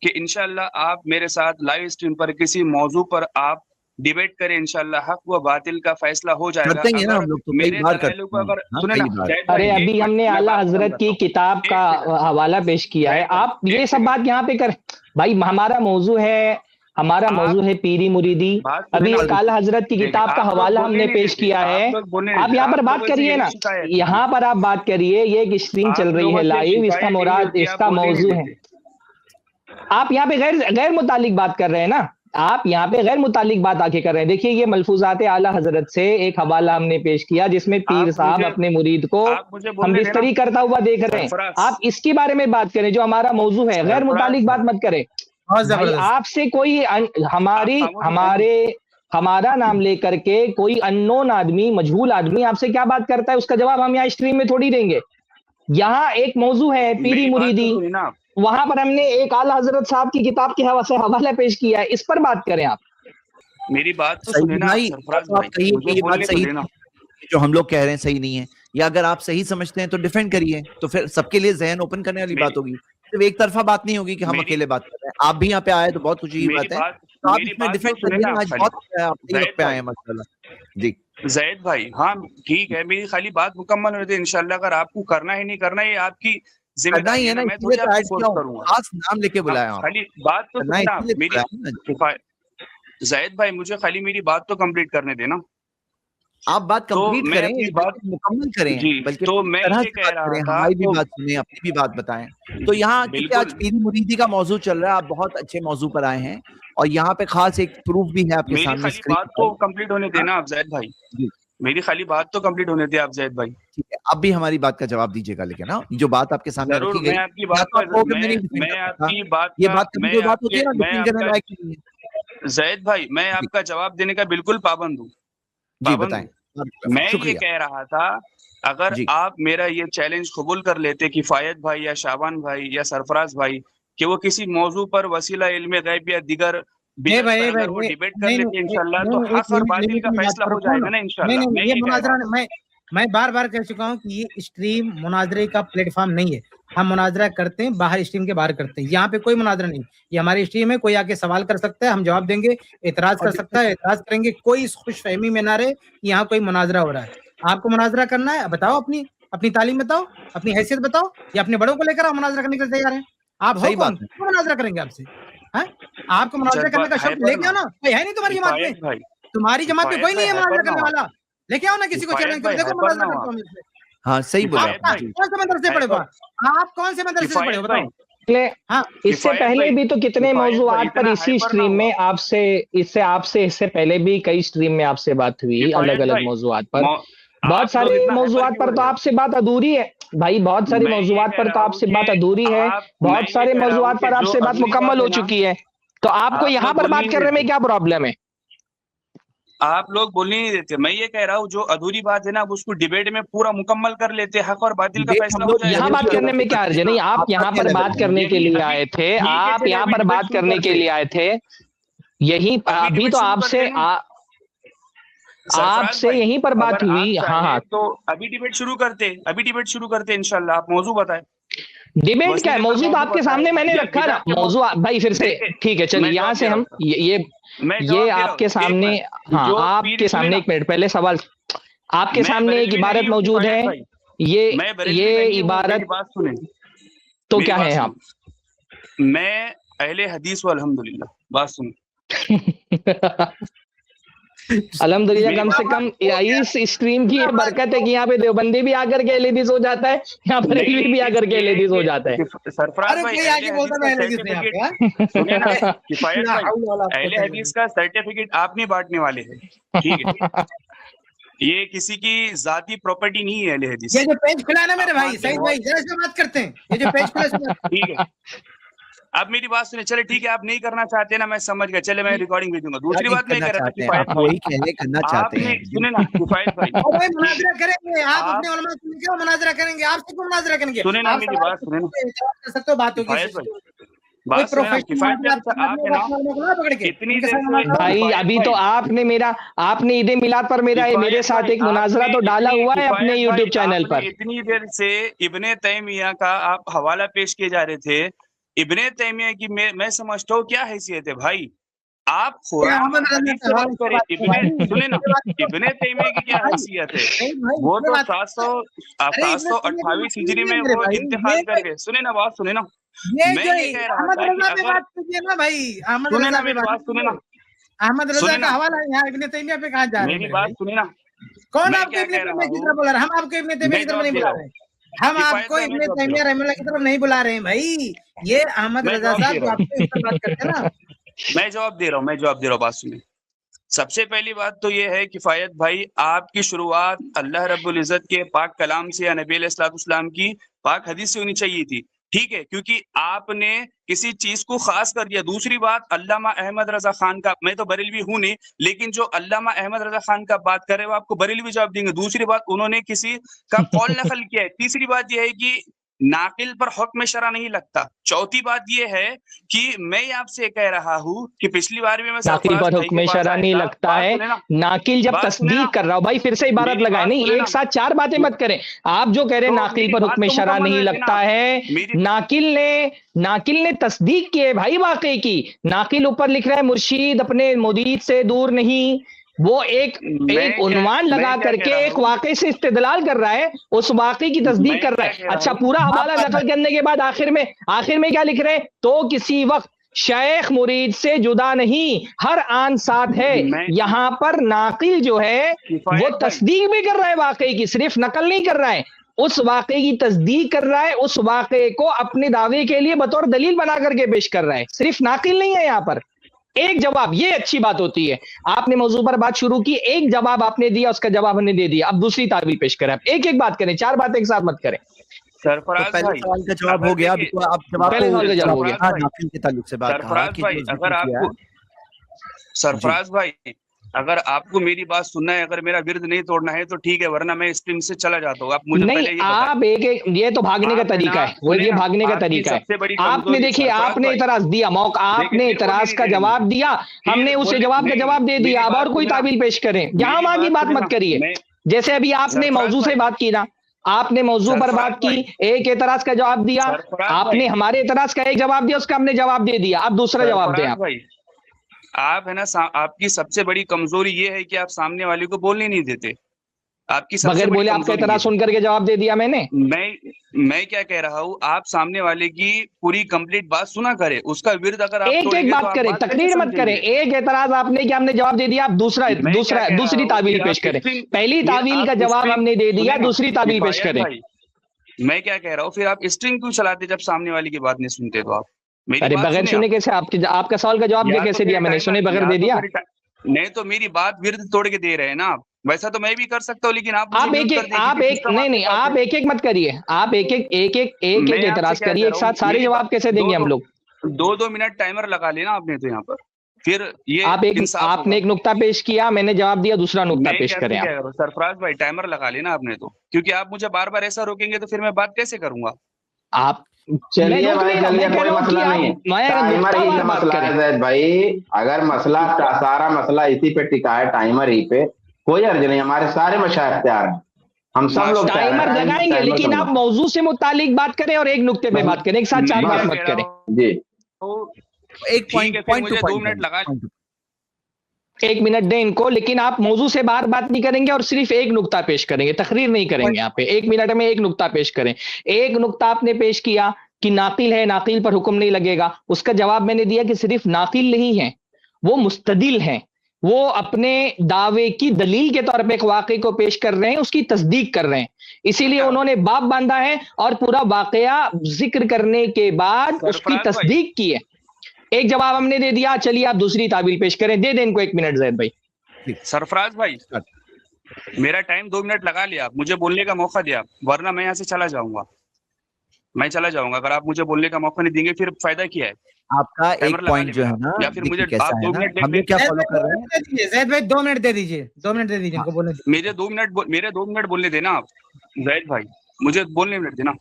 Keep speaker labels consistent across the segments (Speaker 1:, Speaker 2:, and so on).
Speaker 1: کہ انشاءاللہ آپ میرے ساتھ لائیو اسٹریم پر کسی موضوع پر آپ ڈیبیٹ کریں، انشاءاللہ حق و باطل کا فیصلہ ہو جائے گا۔
Speaker 2: کرتے ہیں نا ہم لوگ، تو کئی بار کرتے ہیں،
Speaker 1: سنیں نا زید بھائی،
Speaker 3: ارے ابھی ہم نے اعلیٰ حضرت کی کتاب کا حوالہ پیش کیا ہے، آپ یہ سب بات یہاں پہ کریں بھائی، ہمارا موضوع ہے پیری مریدی، ابھی ایک اعلیٰ حضرت کی کتاب کا حوالہ ہم نے پیش کیا ہے، آپ یہاں پر بات کریے نا، یہاں پر آپ بات کریے، یہ ایک اسٹریم چل رہی ہے لائیو، اس کا مراد اس کا موضوع ہے، آپ یہاں پہ غیر متعلق بات کر رہے ہیں نا، آپ یہاں پہ غیر متعلق بات آ کے کر رہے ہیں۔ دیکھیے یہ ملفوظات اعلیٰ حضرت سے ایک حوالہ ہم نے پیش کیا جس میں پیر صاحب اپنے مرید کو ہم بستری کرتا ہوا دیکھ رہے ہیں، آپ اس کے بارے میں بات کریں جو ہمارا موضوع ہے، غیر متعلق بات مت کریں۔ آپ سے کوئی ہمارا نام لے کر کے کوئی اننون آدمی، مجہول آدمی آپ سے کیا بات کرتا ہے، اس کا جواب ہم یہاں اسٹریم میں تھوڑی دیں گے۔ یہاں ایک موضوع ہے پیری مریدی، وہاں پر ہم نے ایک اعلیٰ حضرت صاحب کی کتاب کے حوالہ پیش کیا ہے، اس پر بات کریں آپ۔
Speaker 1: میری بات تو سنیں نا سرفراز بھائی،
Speaker 2: یہ بات صحیح جو ہم لوگ کہہ رہے ہیں صحیح نہیں ہے، یا اگر آپ صحیح سمجھتے ہیں تو ڈیفینڈ کریے، تو پھر سب کے لیے ذہن اوپن کرنے والی بات ہوگی، صرف ایک طرفہ بات نہیں ہوگی کہ ہم اکیلے بات کر رہے ہیں۔ آپ بھی یہاں پہ آئے تو بہت خوشی کی بات ہے، تو آپ اس میں ڈیفینڈ کریے، آج بہت آپ صحیح وقت پہ آئے ہیں ماشاءاللہ۔ جی
Speaker 1: زید بھائی، ہاں ٹھیک ہے، میری خالی بات مکمل ہوتی ہے انشاءاللہ، اگر آپ کو کرنا ہے نہیں کرنا ہے یہ آپ کی ذمہ داری ہے نا، میں تھوڑی آپ کو فورس کروں گا،
Speaker 2: خاص نام لے کے بلایا
Speaker 1: خالی بات تو سننا میری۔ زید بھائی مجھے خالی میری بات تو کمپلیٹ کرنے دینا،
Speaker 2: آپ بات کمپلیٹ کریں، مکمل کریں، بلکہ
Speaker 1: تو میں یہ کہہ رہا تھا
Speaker 2: ہماری بھی بات سنیں، اپنی بھی بات بتائیں۔ تو یہاں کیونکہ آج پیری مریدی کا موضوع چل رہا ہے، آپ بہت اچھے موضوع پر آئے ہیں، اور یہاں پہ خاص ایک پروف بھی ہے آپ کے سامنے۔
Speaker 1: میری خالی بات تو کمپلیٹ ہونے دینا آپ زید بھائی، میری خالی بات تو کمپلیٹ ہونے دے آپ زید بھائی۔
Speaker 2: ٹھیک ہے، اب بھی ہماری بات کا جواب دیجیے گا، لیکن جو بات آپ کے سامنے رکھی گئی،
Speaker 1: زید بھائی میں آپ کا جواب دینے کا بالکل پابند ہوں۔
Speaker 2: جی بتائیں۔
Speaker 1: میں یہ کہہ رہا تھا اگر آپ میرا یہ چیلنج قبول کر لیتے کہ فائد بھائی یا شعبان بھائی یا سرفراز بھائی کہ وہ کسی موضوع پر وسیلہ علم غیب یا دیگر وہ ڈیبیٹ کر لیتے انشاءاللہ، تو حق اور باطل کا فیصلہ ہو جائے گا نا انشاءاللہ۔
Speaker 4: میں بار بار کہہ چکا ہوں کہ یہ اسٹریم مناظرے کا پلیٹ فارم نہیں ہے، ہم مناظرہ کرتے ہیں باہر، اسٹریم کے باہر کرتے ہیں، یہاں پہ کوئی مناظرہ نہیں، یہ ہماری اسٹریم ہے، کوئی آ کے سوال کر سکتا ہے، ہم جواب دیں گے، اعتراض کر سکتا ہے، اعتراض کریں گے، کوئی اس خوش فہمی میں نہ رہے یہاں کوئی مناظرہ ہو رہا ہے۔ آپ کو مناظرہ کرنا ہے بتاؤ، اپنی تعلیم بتاؤ، اپنی حیثیت بتاؤ، یا اپنے بڑوں کو لے کر آپ مناظرہ کرنے کے لیے تیار ہیں؟ آپ ہو کون مناظرہ کریں گے آپ سے؟ آپ کو مناظرہ کرنے کا شرط لے کے آنا، کوئی ہے نہیں تمہاری جماعت میں، تمہاری جماعت میں کوئی نہیں ہے مناظرہ کرنے والا، لے کے آؤ نا کسی کو چیلنج کر، دیکھو مناظرہ کرتا ہوں۔
Speaker 2: ہاں صحیح بولا،
Speaker 4: کون سے مدرسے پڑھے ہوا آپ، کون سے مدرسے پڑھے ہو بتاؤ؟
Speaker 3: اس سے پہلے بھی تو کتنے موضوعات پر اسی اسٹریم میں آپ سے پہلے بھی کئی اسٹریم میں آپ سے بات ہوئی، الگ الگ موضوعات پر، بہت سارے موضوعات پر تو آپ سے بات ادھوری ہے بھائی، بہت سارے موضوعات پر تو آپ سے بات ادھوری ہے، بہت سارے موضوعات پر آپ سے بات مکمل ہو چکی ہے، تو آپ کو یہاں پر بات کرنے میں کیا پرابلم ہے؟
Speaker 1: آپ لوگ بولنے نہیں دیتے، میں یہ کہہ رہا ہوں جو ادھوری بات ہے نا اس کو ڈیبیٹ میں پورا مکمل کر لیتے، حق اور باطل کا فیصلہ ہو جائے۔
Speaker 3: یہاں بات کرنے میں کیا عرض ہے؟ نہیں، آپ یہاں پر بات کرنے کے لیے آئے تھے، آپ یہاں پر بات کرنے کے لیے آئے تھے، یہی ابھی تو آپ سے یہیں پر بات ہوئی۔ ہاں
Speaker 1: تو ابھی ڈیبیٹ شروع کرتے انشاءاللہ، آپ موضوع بتائیں۔
Speaker 3: ڈیبیٹ کیا ہے؟ موضوع تو آپ کے سامنے میں نے رکھا نا، موضوع بھائی پھر سے ٹھیک ہے، چلیے یہاں سے ہم یہ آپ کے سامنے، ہاں آپ کے سامنے ایک منٹ پہلے سوال، آپ کے سامنے ایک عبارت موجود ہے، یہ عبارت تو کیا ہے؟ آپ
Speaker 1: میں اہل حدیث و الحمدللہ، بات سنیں
Speaker 3: الحمدللہ، کم سے کم اس اسٹریم کی یہ برکت ہے کہ یہاں پہ دیوبندی بھی آ کر کے اہل حدیث ہو جاتا ہے، یہاں پر علوی بھی آ کر کے اہل حدیث ہو جاتا ہے۔
Speaker 1: سرفراز بھائی اہل حدیث کا سرٹیفکیٹ آپ نہیں بانٹنے والے ہیں، ٹھیک ہے؟ یہ کسی کی ذاتی پراپرٹی نہیں ہے اہل حدیث۔
Speaker 4: یہ جو پیج کھلا نا میرے بھائی سعید بھائی، ذرا سے بات کرتے ہیں، یہ جو پیج کھلا،
Speaker 1: ٹھیک ہے اب میری بات سنیں، چلے ٹھیک ہے آپ نہیں کرنا چاہتے نا، میں سمجھ گیا، چلے میں ریکارڈنگ بھیجوں گا۔ دوسری بات میں کہہ رہا تھا کفایت بھائی، سنیں نا کفایت بھائی،
Speaker 4: مناظرہ کریں گے آپ اپنے علماء سے کیوں مناظرہ کریں گے؟ آپ سے کیوں مناظرہ کریں گے؟
Speaker 1: سنیں نا میری بات، سنیں نا
Speaker 4: کر سکتے ہو، بات ہوگی
Speaker 1: بات سنیں نا کفایت
Speaker 3: بھائی، ابھی تو آپ نے عید میلاد پر میرے ساتھ ایک مناظرہ تو ڈالا ہوا ہے اپنے یوٹیوب چینل پر۔
Speaker 1: اتنی دیر سے ابن تیمیہ کا آپ حوالہ پیش کیے جا رہے تھے، ابن تیمیہ کی میں سمجھتا ہوں کیا حیثیت ہے بھائی. آپ قرآن حدیث سے بات کریں. سنیں نا, ابن تیمیہ کی کیا حیثیت ہے؟ وہ تو 728 ہجری میں وہ انتقال کر گئے. سنیں نا بات, سنیں نا, میں یہ کہہ رہا تھا کہ اگر
Speaker 4: احمد رضا کا حوالہ ہے یہاں, ابن تیمیہ پہ کہاں جا رہے ہیں؟
Speaker 1: میری بات سنیں نا,
Speaker 4: کون آپ کو ابن تیمیہ کی طرف بلا رہا ہے؟ ہم آپ کو ابن تیمیہ کی طرف نہیں بلا رہے ہیں, ہم آپ کو ابن تیمیہ رحمہ اللہ کی طرف نہیں بلا رہے ہیں بھائی. یہ احمد رضا صاحب جو آپ سے بات کرتے ہیں نا,
Speaker 1: میں جواب دے رہا ہوں, بات سنیں. سب سے پہلی بات تو یہ ہے کفایت بھائی, آپ کی شروعات اللہ رب العزت کے پاک کلام سے یا نبی علیہ الصلوۃ والسلام کی پاک حدیث سے ہونی چاہیے تھی, ٹھیک ہے, کیونکہ آپ نے کسی چیز کو خاص کر دیا. دوسری بات, علامہ احمد رضا خان کا, میں تو بریلوی ہوں نہیں, لیکن جو علامہ احمد رضا خان کا بات کرے وہ آپ کو بریلوی جواب دیں گے. دوسری بات, انہوں نے کسی کا قول نقل کیا ہے. تیسری بات یہ ہے کہ ناقل پر حکم شرع نہیں لگتا. چوتھی بات یہ ہے کہ میں آپ سے کہہ رہا ہوں کہ پچھلی بار بھی میں
Speaker 3: ناقل پر حکم شرع نہیں لگتا ہے. ناقل جب تصدیق کر رہا ہو, بھائی پھر سے عبارت لگائے, نہیں ایک ساتھ چار باتیں مت کریں. آپ جو کہہ رہے ہیں ناقل پر حکم شرع نہیں لگتا ہے, ناقل نے تصدیق کی ہے بھائی واقعے کی. ناقل اوپر لکھ رہا ہے مرشید اپنے مرید سے دور نہیں, وہ ایک عنوان لگا کر کے ایک واقعے سے استدلال کر رہا ہے, اس واقعے کی تصدیق کر رہا ہے. اچھا, پورا حوالہ نقل کرنے کے بعد آخر میں کیا لکھ رہے ہیں؟ تو کسی وقت شیخ مرید سے جدا نہیں, ہر آن ساتھ ہے. یہاں پر ناقل جو ہے وہ تصدیق بھی کر رہا ہے واقعے کی, صرف نقل نہیں کر رہا ہے, اس واقعے کی تصدیق کر رہا ہے, اس واقعے کو اپنے دعوے کے لیے بطور دلیل بنا کر کے پیش کر رہا ہے, صرف ناقل نہیں ہے. یہاں پر ایک جواب, یہ اچھی بات ہوتی ہے, آپ نے موضوع پر بات شروع کی, ایک جواب آپ نے دیا, اس کا جواب ہم نے دے دیا, اب دوسری تعبیر پیش کریں. آپ ایک ایک بات کریں, چار باتیں ایک ساتھ مت کریں.
Speaker 1: سرفراز
Speaker 2: پہلے سوال کا جواب ہو گیا,
Speaker 3: پہلے سوال کا جواب ہو گیا.
Speaker 2: ناقل کے تعلق سے بات کہا کہ
Speaker 1: سرفراز بھائی, اگر آپ کو میری بات سننا ہے, اگر میرا ورد نہیں توڑنا ہے تو ٹھیک ہے, ورنہ میں اسٹریم سے چلا جاتا ہوں. آپ مجھے
Speaker 3: نہیں, آپ ایک یہ تو بھاگنے کا طریقہ ہے, وہ یہ بھاگنے کا طریقہ ہے. آپ نے دیکھیے, آپ نے اعتراض دیا, موقع آپ نے اعتراض کا جواب دیا, ہم نے اسے جواب کا جواب دے دیا. اب اور کوئی تعبیر پیش کریں, یہاں وہاں کی بات مت کریے. جیسے ابھی آپ نے موضوع سے بات کی نا, آپ نے موضوع پر بات کی, ایک اعتراض کا جواب دیا, آپ نے ہمارے اعتراض کا ایک جواب دیا, اس کا ہم نے جواب دے دیا. اب دوسرا جواب دیں.
Speaker 1: آپ ہے نا, آپ کی سب سے بڑی کمزوری یہ ہے کہ آپ سامنے والے کو بولنے نہیں دیتے. آپ کی
Speaker 3: بغیر بولے آپ کا اعتراض سن کر کے جواب دے دیا میں نے.
Speaker 1: میں کیا کہہ رہا ہوں, آپ سامنے والے کی پوری کمپلیٹ بات سنا کرے, اس کا ورد اگر آپ
Speaker 3: ایک ایک بات کریں, تقریر مت کریں. ایک اعتراض آپ نے کہ ہم نے جواب دے دیا, آپ دوسری تعبیر پیش کریں. پہلی تعبیر کا جواب ہم نے دے دیا, دوسری تعبیر پیش کریں.
Speaker 1: میں کیا کہہ رہا ہوں, پھر آپ اسٹرنگ کیوں چلاتے جب سامنے والی کی بات نہیں سنتے؟ تو آپ
Speaker 3: ارے بغیر سنے کیسے, آپ کا سوال کا جواب دے کیسے دیا میں نے, سنے بغیر دے دیا؟
Speaker 1: نہیں تو میری بات ورد توڑ کے دے رہے ہیں نا آپ. ویسا تو میں بھی کر سکتا ہوں, لیکن آپ
Speaker 3: ایک ایک مت کریے, آپ ایک ایک اعتراض کریے ایک ساتھ, سارے جواب کیسے دیں گے ہم لوگ؟
Speaker 1: 2 منٹ ٹائمر لگا لینا آپ نے تو یہاں پر. پھر یہ
Speaker 3: آپ نے ایک نقطہ پیش کیا, میں نے جواب دیا, دوسرا نقطہ پیش کریں.
Speaker 1: سرفراز بھائی ٹائمر لگا لینا آپ نے تو, کیونکہ آپ مجھے بار بار ایسا روکیں گے تو پھر میں بات کیسے کروں گا؟
Speaker 3: آپ
Speaker 5: چلیے بھائی, چلیے کوئی مسئلہ نہیں ہے, ٹائمر ہی کا مسئلہ ہے زید بھائی. اگر مسئلہ سارا مسئلہ اسی پہ ٹکا ہے, ٹائمر ہی پہ, کوئی عرض نہیں. ہمارے سارے مشائخ تیار ہیں, ہم سب لوگ
Speaker 3: ٹائمر لگائیں گے, لیکن آپ موضوع سے متعلق بات کریں اور ایک نقطے پہ بات کریں, ایک ساتھ چار بات مت کریں.
Speaker 5: جی,
Speaker 2: ایک پوائنٹ
Speaker 1: 2 منٹ لگا,
Speaker 3: 1 منٹ دیں ان کو, لیکن آپ موضوع سے باہر بات نہیں کریں گے اور صرف ایک نقطہ پیش کریں گے, تقریر نہیں کریں گے. یہاں پہ 1 منٹ میں ایک نقطہ پیش کریں. ایک نقطہ آپ نے پیش کیا کہ ناقل ہے, ناقل پر حکم نہیں لگے گا. اس کا جواب میں نے دیا کہ صرف ناقل نہیں ہے, وہ مستدل ہیں, وہ اپنے دعوے کی دلیل کے طور پہ ایک واقعے کو پیش کر رہے ہیں, اس کی تصدیق کر رہے ہیں, اسی لیے انہوں نے باب باندھا ہے اور پورا واقعہ ذکر کرنے کے بعد اس کی تصدیق کی ہے. ایک جواب ہم نے دے دیا, چلیے آپ دوسری تعبیر پیش کریں. دے دیں ان کو 1 منٹ زید بھائی.
Speaker 1: سرفراز بھائی, میرا ٹائم 2 منٹ لگا لیا, آپ مجھے بولنے کا موقع دیا, ورنہ میں یہاں سے چلا جاؤں گا. اگر آپ مجھے بولنے کا موقع نہیں دیں گے پھر فائدہ کیا ہے
Speaker 2: آپ کا؟ ایک پوائنٹ جو ہے نا,
Speaker 1: یا پھر مجھے
Speaker 2: آپ 2 منٹ ہم کیا فالو کر رہے ہیں.
Speaker 4: زید بھائی 2 منٹ دے دیجیے, 2 منٹ دے دیجیے ان کو بولنے.
Speaker 1: میرے 2 منٹ بولنے دینا آپ زید بھائی, مجھے بولنے منٹ دینا.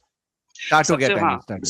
Speaker 1: بسم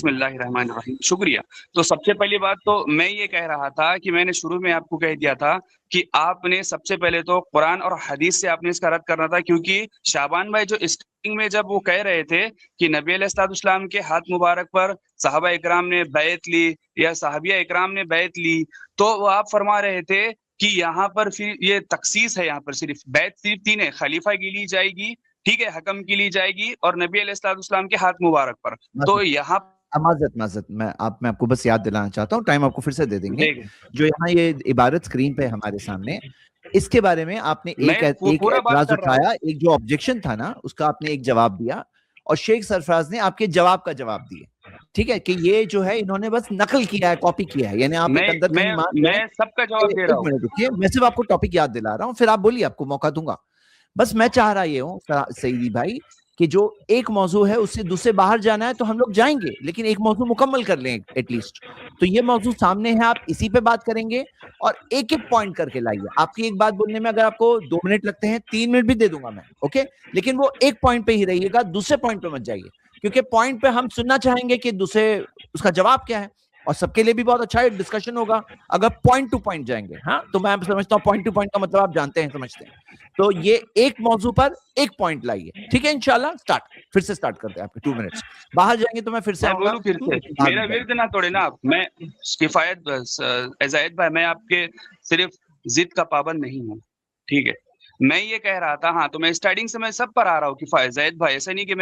Speaker 1: اللہ الرحمن الرحیم. شکریہ. تو سب سے پہلی بات تو میں یہ کہہ رہا تھا کہ میں نے شروع میں آپ کو کہہ دیا تھا کہ آپ نے سب سے پہلے تو قرآن اور حدیث سے آپ نے اس کا رد کرنا تھا، کیونکہ شعبان بھائی جو اسٹارٹنگ میں جب وہ کہہ رہے تھے کہ نبی علیہ الصلوۃ والسلام کے ہاتھ مبارک پر صحابہ اکرام نے بیعت لی یا صحابیہ اکرام نے بیعت لی، تو وہ آپ فرما رہے تھے کہ یہاں پر پھر یہ تخصیص ہے، یہاں پر صرف بیعت صرف 3 ہے، خلیفہ کی لی جائے گی، ٹھیک ہے، حکم کی لی جائے گی، اور نبی علیہ الصلوۃ والسلام کے ہاتھ مبارک پر. تو یہاں
Speaker 2: معذرت میں آپ کو بس یاد دلانا چاہتا ہوں، ٹائم آپ کو پھر سے دے دیں گے. جو یہاں یہ عبارت اسکرین پہ ہمارے سامنے، اس کے بارے میں آپ نے ایک اعتراض اٹھایا، ایک جو آبجیکشن تھا نا اس کا آپ نے ایک جواب دیا، اور شیخ سرفراز نے آپ کے جواب کا جواب دیا. ٹھیک ہے کہ یہ جو ہے انہوں نے بس نقل کیا ہے، کاپی کیا ہے، یعنی آپ اندر کہیں
Speaker 1: میں سب کا جواب دے رہا ہوں.
Speaker 2: رکیے، میں صرف آپ کو ٹاپک یاد دلا رہا ہوں، پھر آپ بولیے، آپ کو موقع دوں گا. بس میں چاہ رہا یہ ہوں سعیدی بھائی کہ جو ایک موضوع ہے اس سے دوسرے باہر جانا ہے تو ہم لوگ جائیں گے، لیکن ایک موضوع مکمل کر لیں ایٹ لیسٹ. تو یہ موضوع سامنے ہے، آپ اسی پہ بات کریں گے اور ایک ایک پوائنٹ کر کے لائیے. آپ کی ایک بات بولنے میں اگر آپ کو 2 منٹ لگتے ہیں 3 منٹ بھی دے دوں گا میں، اوکے، لیکن وہ ایک پوائنٹ پہ ہی رہیے گا، دوسرے پوائنٹ پہ مت جائیے، کیونکہ پوائنٹ پہ ہم سننا چاہیں گے کہ دوسرے اس کا جواب کیا ہے، اور سب کے لیے بھی بہت اچھا ڈسکشن ہوگا اگر پوائنٹ ٹو پوائنٹ جائیں گے. ہاں تو میں سمجھتا ہوں پوائنٹ ٹو پوائنٹ کا مطلب آپ جانتے ہیں، سمجھتے ہیں. تو یہ ایک موضوع پر ایک پوائنٹ لائیے، ٹھیک ہے؟ انشاءاللہ سٹارٹ، پھر سے سٹارٹ کرتے ہیں. آپ کے 2 منٹس باہر جائیں گے تو میں پھر سے
Speaker 1: آؤں گا. میرا ورد نہ توڑے نا آپ. میں کفایت زاہد بھائی، میں آپ کے صرف ضد کا پابند نہیں ہوں، ٹھیک ہے؟ میں یہ کہہ رہا تھا، ہاں تو میں اسٹارٹنگ سے میں سب پر آ رہا ہوں کفایت زاہد بھائی، ایسا نہیں کہ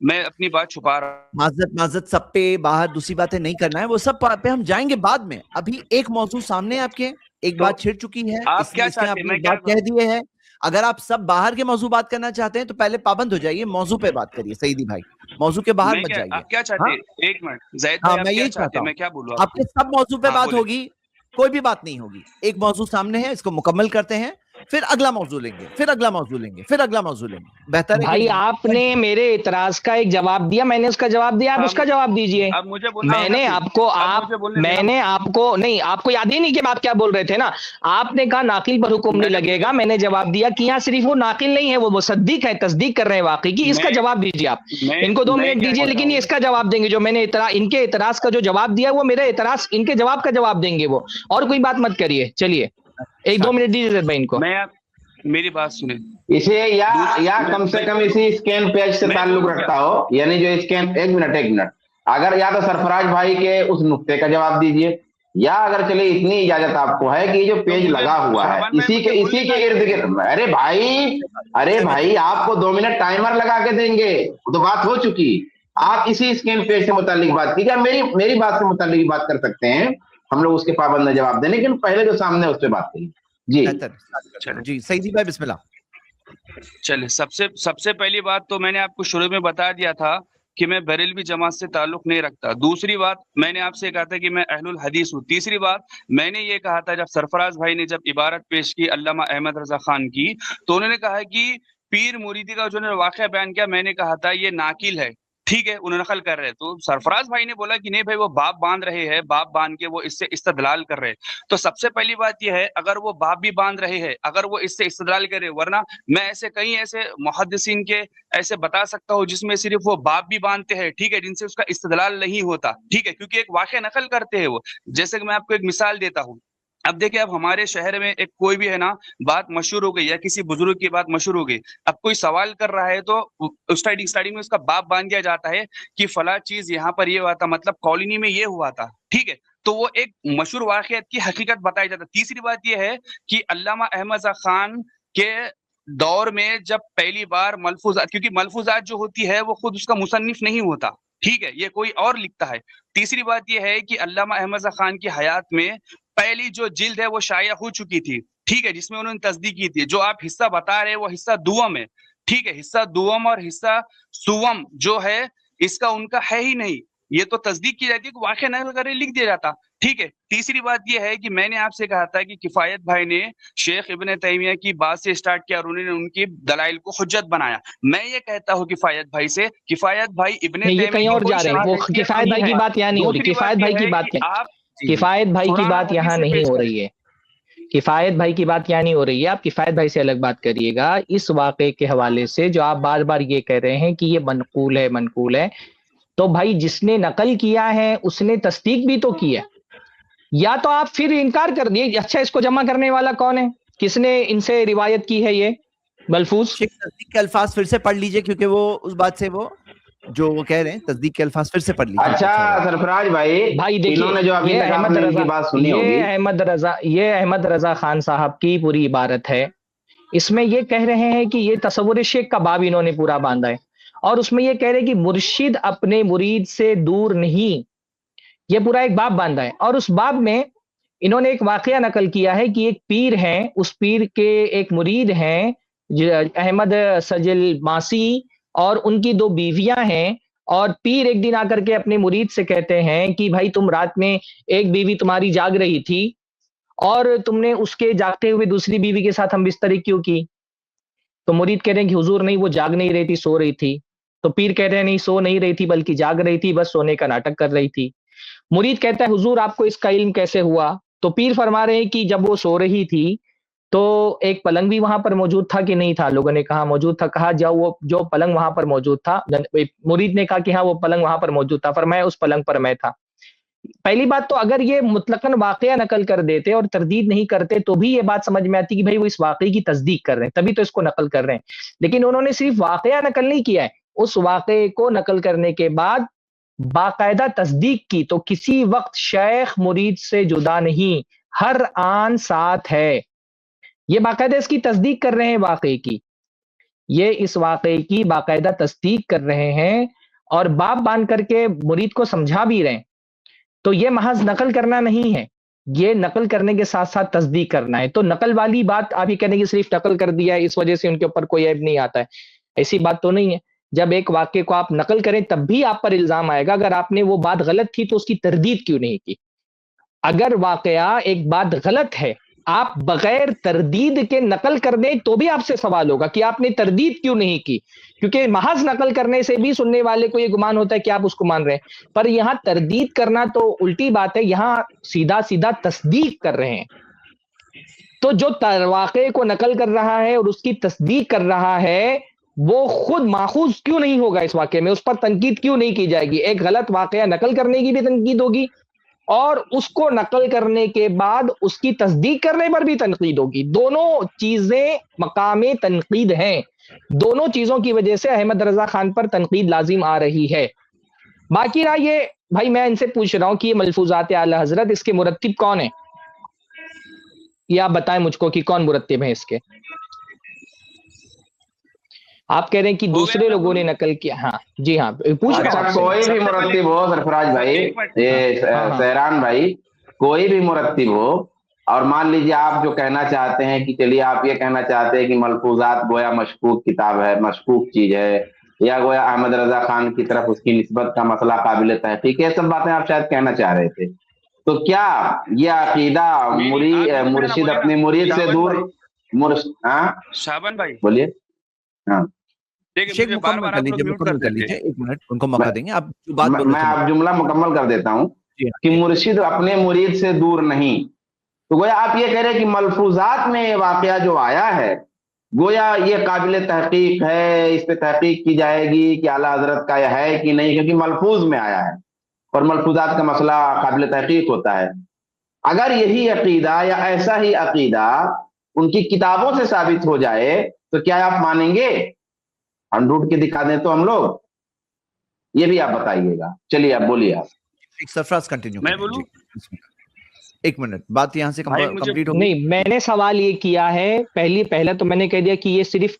Speaker 1: میں اپنی بات چھپا رہا ہوں.
Speaker 2: معذرت سب پہ باہر دوسری باتیں نہیں کرنا ہے، وہ سب پہ ہم جائیں گے بعد میں. ابھی ایک موضوع سامنے آپ کے، ایک بات چھڑ چکی ہے،
Speaker 1: آپ کیا چاہتے ہیں؟ میں کیا
Speaker 2: کہہ دیے ہے. اگر آپ سب باہر کے موضوع بات کرنا چاہتے ہیں تو پہلے پابند ہو جائیے، موضوع پہ بات کریے. سعیدی بھائی موضوع کے باہر مت جائیے.
Speaker 1: آپ کیا چاہتے ہیں؟ ایک منٹ زاہد بھائی، آپ کیا چاہتے ہیں؟ میں کیا بولوں؟
Speaker 2: آپ کے سب موضوع پہ بات ہوگی، کوئی بھی بات نہیں ہوگی. ایک موضوع سامنے ہے، اس کو مکمل کرتے ہیں، پھر اگلا موضوع لیں گے، پھر اگلا موضوع لیں گے، پھر اگلا موضوع لیں گے. بہتر ہے
Speaker 3: بھائی آپ نے میرے اعتراض کا ایک جواب دیا، میں نے اس کا جواب دیا، آپ اس کا جواب دیجئے. میں نے آپ کو نہیں، آپ کو یاد ہی نہیں کہ آپ کیا بول رہے تھے نا. آپ نے کہا ناقل پر حکم نہیں لگے گا، میں نے جواب دیا کہ یہاں صرف وہ ناقل نہیں ہے، وہ مصدق ہے، تصدیق کر رہے ہیں واقعی کی. اس کا جواب دیجیے. آپ ان کو 2 منٹ دیجیے، لیکن یہ اس کا جواب دیں گے جو میں نے ان کے اعتراض کا جو جواب دیا، وہ میرے اعتراض ان کے جواب کا جواب دیں گے وہ، اور کوئی بات مت کریے. چلیے 1-2 منٹ دیجیے بھائی ان کو.
Speaker 1: میری بات سنیں،
Speaker 5: اسے یا کم سے کم اسی اسکین پیج سے تعلق رکھتا ہو، یعنی جو اسکین. ایک منٹ اگر یا تو سرفراز بھائی کے اس نقطے کا جواب دیجئے، یا اگر چلے اتنی اجازت آپ کو ہے کہ یہ جو پیج لگا ہوا ہے اسی کے ارد گرد. ارے بھائی آپ کو 2 منٹ ٹائمر لگا کے دیں گے، تو بات ہو چکی. آپ اسی اسکین پیج سے متعلق بات کیجیے. میری بات سے متعلق بات کر سکتے ہیں، ہم لوگ اس کے پابند نہ جواب دیں، لیکن پہلے جو سامنے اس پہ بات کریے.
Speaker 2: جی سعیدی بھائی بسم اللہ.
Speaker 1: چلے سب سے پہلی بات تو میں نے آپ کو شروع میں بتا دیا تھا کہ میں بریلوی جماعت سے تعلق نہیں رکھتا. دوسری بات میں نے آپ سے کہا تھا کہ میں اہل الحدیث ہوں. تیسری بات میں نے یہ کہا تھا جب سرفراز بھائی نے جب عبارت پیش کی علامہ احمد رضا خان کی، تو انہوں نے کہا کہ پیر مریدی کا جو نے واقعہ بیان کیا، میں نے کہا تھا یہ ناقل ہے، ٹھیک ہے، انہوں نقل کر رہے. تو سرفراز بھائی نے بولا کہ نہیں بھائی وہ باپ باندھ رہے ہیں، باپ باندھ کے وہ اس سے استدلال کر رہے. تو سب سے پہلی بات یہ ہے، اگر وہ باپ بھی باندھ رہے ہیں، اگر وہ اس سے استدلال کر رہے، ورنہ میں ایسے کئی ایسے محدثین کے ایسے بتا سکتا ہوں جس میں صرف وہ باپ بھی باندھتے ہیں، ٹھیک ہے، جن سے اس کا استدلال نہیں ہوتا، ٹھیک ہے، کیونکہ ایک واقعہ نقل کرتے ہیں وہ. جیسے کہ میں آپ کو ایک مثال دیتا ہوں. اب دیکھیں، اب ہمارے شہر میں ایک کوئی بھی ہے نا بات مشہور ہو گئی، یا کسی بزرگ کی بات مشہور ہو گئی، اب کوئی سوال کر رہا ہے تو اسٹارٹنگ میں اس کا باپ باندھ دیا جاتا ہے کہ فلاں چیز یہاں پر یہ ہوا تھا، مطلب کالونی میں یہ ہوا تھا، ٹھیک ہے. تو وہ ایک مشہور واقعات کی حقیقت بتائی جاتا ہے. تیسری بات یہ ہے کہ علامہ احمد رضا خان کے دور میں جب پہلی بار ملفوظات، کیونکہ ملفوظات جو ہوتی ہے وہ خود اس کا مصنف نہیں ہوتا، ٹھیک ہے، یہ کوئی اور لکھتا ہے. تیسری بات یہ ہے کہ علامہ احمد رضا خان کی حیات میں پہلی جو جلد ہے وہ شائع ہو چکی تھی، ٹھیک ہے، جس میں انہوں نے تصدیق کی تھی. جو آپ حصہ بتا رہے وہ حصہ دوم ہے، ٹھیک ہے، حصہ دوم اور حصہ سوم جو ہے اس کا ان کا ہے ہی نہیں. یہ تو تصدیق کی جاتی ہے کہ واقعہ نقل کر لکھ دیا جاتا، ٹھیک ہے. تیسری بات یہ ہے کہ میں نے آپ سے کہا تھا کہ کفایت بھائی نے شیخ ابن تیمیہ کی بات سے سٹارٹ کیا اور انہوں نے ان کی دلائل کو حجت بنایا. میں یہ کہتا ہوں کفایت بھائی سے، کفایت بھائی ابن تیمیہ
Speaker 3: کہیں اور جا رہے ہیں، وہ کفایت بھائی کی بات یہاں نہیں ہو رہی. کفایت بھائی کی بات یہاں نہیں ہو رہی ہے. کفایت بھائی کی بات یہاں نہیں ہو رہی ہے. آپ کفایت بھائی سے الگ بات کریے گا. اس واقعے کے حوالے سے جو آپ بار بار یہ کہہ رہے ہیں کہ یہ منقول ہے، تو بھائی جس نے نقل کیا ہے اس نے تصدیق بھی تو کی ہے. یا تو آپ پھر انکار کر دیے. اچھا اس کو جمع کرنے والا کون ہے؟ کس نے ان سے روایت کی ہے یہ ملفوظ؟
Speaker 2: تصدیق کے الفاظ پھر سے پڑھ لیجئے, کیونکہ وہ اس بات سے وہ جو وہ کہہ رہے ہیں تصدیق کے الفاظ پھر سے پڑھ لیجئے.
Speaker 5: اچھا سرفراز بھائی دیکھیے
Speaker 3: جو یہ احمد رضا خان صاحب کی پوری عبارت ہے. اس میں یہ کہہ رہے ہیں کہ یہ تصور شیخ کا باب انہوں نے پورا باندھا ہے, اور اس میں یہ کہہ رہے کہ مرشد اپنے مرید سے دور نہیں, یہ پورا ایک باب باندھا ہے. اور اس باب میں انہوں نے ایک واقعہ نقل کیا ہے کہ ایک پیر ہیں, اس پیر کے ایک مرید ہیں احمد سجل ماسی, اور ان کی 2 بیویاں ہیں. اور پیر ایک دن آ کر کے اپنے مرید سے کہتے ہیں کہ بھائی تم رات میں ایک بیوی تمہاری جاگ رہی تھی اور تم نے اس کے جاگتے ہوئے دوسری بیوی کے ساتھ ہم بستری کیوں کی؟ تو مرید کہہ رہے ہیں کہ حضور نہیں, وہ جاگ نہیں رہی تھی, سو رہی تھی. تو پیر کہہ رہے ہیں نہیں, سو نہیں رہی تھی بلکہ جاگ رہی تھی, بس سونے کا ناٹک کر رہی تھی. مرید کہتا ہے حضور آپ کو اس کا علم کیسے ہوا؟ تو پیر فرما رہے ہیں کہ جب وہ سو رہی تھی تو ایک پلنگ بھی وہاں پر موجود تھا کہ نہیں تھا؟ لوگوں نے کہا موجود تھا. کہا جو پلنگ وہاں پر موجود تھا, مرید نے کہا کہ ہاں وہ پلنگ وہاں پر موجود تھا. فرمایا اس پلنگ پر میں تھا. پہلی بات تو اگر یہ مطلقاً واقعہ نقل کر دیتے اور تردید نہیں کرتے تو بھی یہ بات سمجھ میں آتی کہ بھائی وہ اس واقعے کی تصدیق کر رہے ہیں, تبھی تو اس کو نقل کر رہے ہیں. لیکن انہوں نے صرف واقعہ نقل نہیں کیا ہے, اس واقعے کو نقل کرنے کے بعد باقاعدہ تصدیق کی. تو کسی وقت شیخ مرید سے جدا نہیں, ہر آن ساتھ ہے. یہ باقاعدہ اس کی تصدیق کر رہے ہیں واقعے کی, یہ اس واقعے کی باقاعدہ تصدیق کر رہے ہیں اور باپ باندھ کر کے مرید کو سمجھا بھی رہے ہیں. تو یہ محض نقل کرنا نہیں ہے, یہ نقل کرنے کے ساتھ ساتھ تصدیق کرنا ہے. تو نقل والی بات آپ یہ کہنے کی صرف نقل کر دیا ہے اس وجہ سے ان کے اوپر کوئی عیب نہیں آتا ہے, ایسی بات تو نہیں ہے. جب ایک واقعے کو آپ نقل کریں تب بھی آپ پر الزام آئے گا اگر آپ نے وہ بات غلط تھی تو اس کی تردید کیوں نہیں کی. اگر واقعہ ایک بات غلط ہے آپ بغیر تردید کے نقل کر دیں تو بھی آپ سے سوال ہوگا کہ آپ نے تردید کیوں نہیں کی, کیونکہ محض نقل کرنے سے بھی سننے والے کو یہ گمان ہوتا ہے کہ آپ اس کو مان رہے ہیں. پر یہاں تردید کرنا تو الٹی بات ہے, یہاں سیدھا سیدھا تصدیق کر رہے ہیں. تو جو واقعے کو نقل کر رہا ہے اور اس کی تصدیق کر رہا ہے وہ خود ماخوذ کیوں نہیں ہوگا اس واقعے میں, اس پر تنقید کیوں نہیں کی جائے گی؟ ایک غلط واقعہ نقل کرنے کی بھی تنقید ہوگی اور اس کو نقل کرنے کے بعد اس کی تصدیق کرنے پر بھی تنقید ہوگی. دونوں چیزیں مقام تنقید ہیں, دونوں چیزوں کی وجہ سے احمد رضا خان پر تنقید لازم آ رہی ہے. باقی رہا یہ بھائی میں ان سے پوچھ رہا ہوں کہ یہ ملفوظات اعلی حضرت اس کے مرتب کون ہیں؟ یہ آپ بتائیں مجھ کو کہ کون مرتب ہیں اس کے. آپ کہہ رہے ہیں کہ دوسرے لوگوں نے نقل کیا. ہاں جی ہاں پوچھ رہا ہوں.
Speaker 5: کوئی بھی مرتب ہو سرفراز بھائی, سہران بھائی, کوئی بھی مرتب ہو, اور مان لیجیے آپ جو کہنا چاہتے ہیں کہ چلیے آپ یہ کہنا چاہتے ہیں کہ ملفوظات گویا مشکوک کتاب ہے, مشکوک چیز ہے, یا گویا احمد رضا خان کی طرف اس کی نسبت کا مسئلہ قابل تحقیق ہے, سب باتیں آپ شاید کہنا چاہ رہے تھے. تو کیا یہ عقیدہ مرشد اپنے مرید سے دور,
Speaker 1: شابان بھائی
Speaker 5: بولیے. ہاں
Speaker 2: مکمل کر لیجیے, ایک منٹ ان کو موقع دیں گے.
Speaker 5: میں آپ جملہ مکمل کر دیتا ہوں کہ مرشد اپنے مرید سے دور نہیں. تو گویا آپ یہ کہہ رہے ہیں کہ ملفوظات میں یہ واقعہ جو آیا ہے گویا یہ قابل تحقیق ہے, اس پہ تحقیق کی جائے گی کہ اعلیٰ حضرت کا یہ ہے کہ نہیں, کیونکہ ملفوظ میں آیا ہے اور ملفوظات کا مسئلہ قابل تحقیق ہوتا ہے. اگر یہی عقیدہ یا ایسا ہی عقیدہ ان کی کتابوں سے ثابت ہو جائے تو کیا آپ مانیں گے؟ ہم ڈھونڈ کے دکھا دیں تو ہم لوگ, یہ بھی آپ بتائیے گا. چلیے آپ بولیے. آپ
Speaker 2: سرفراز کنٹینیو.
Speaker 1: میں بولوں؟
Speaker 2: ایک منٹ, بات یہاں سے کمپلیٹ ہو.
Speaker 3: نہیں, میں نے سوال یہ کیا ہے, پہلا تو میں نے کہہ دیا کہ یہ صرف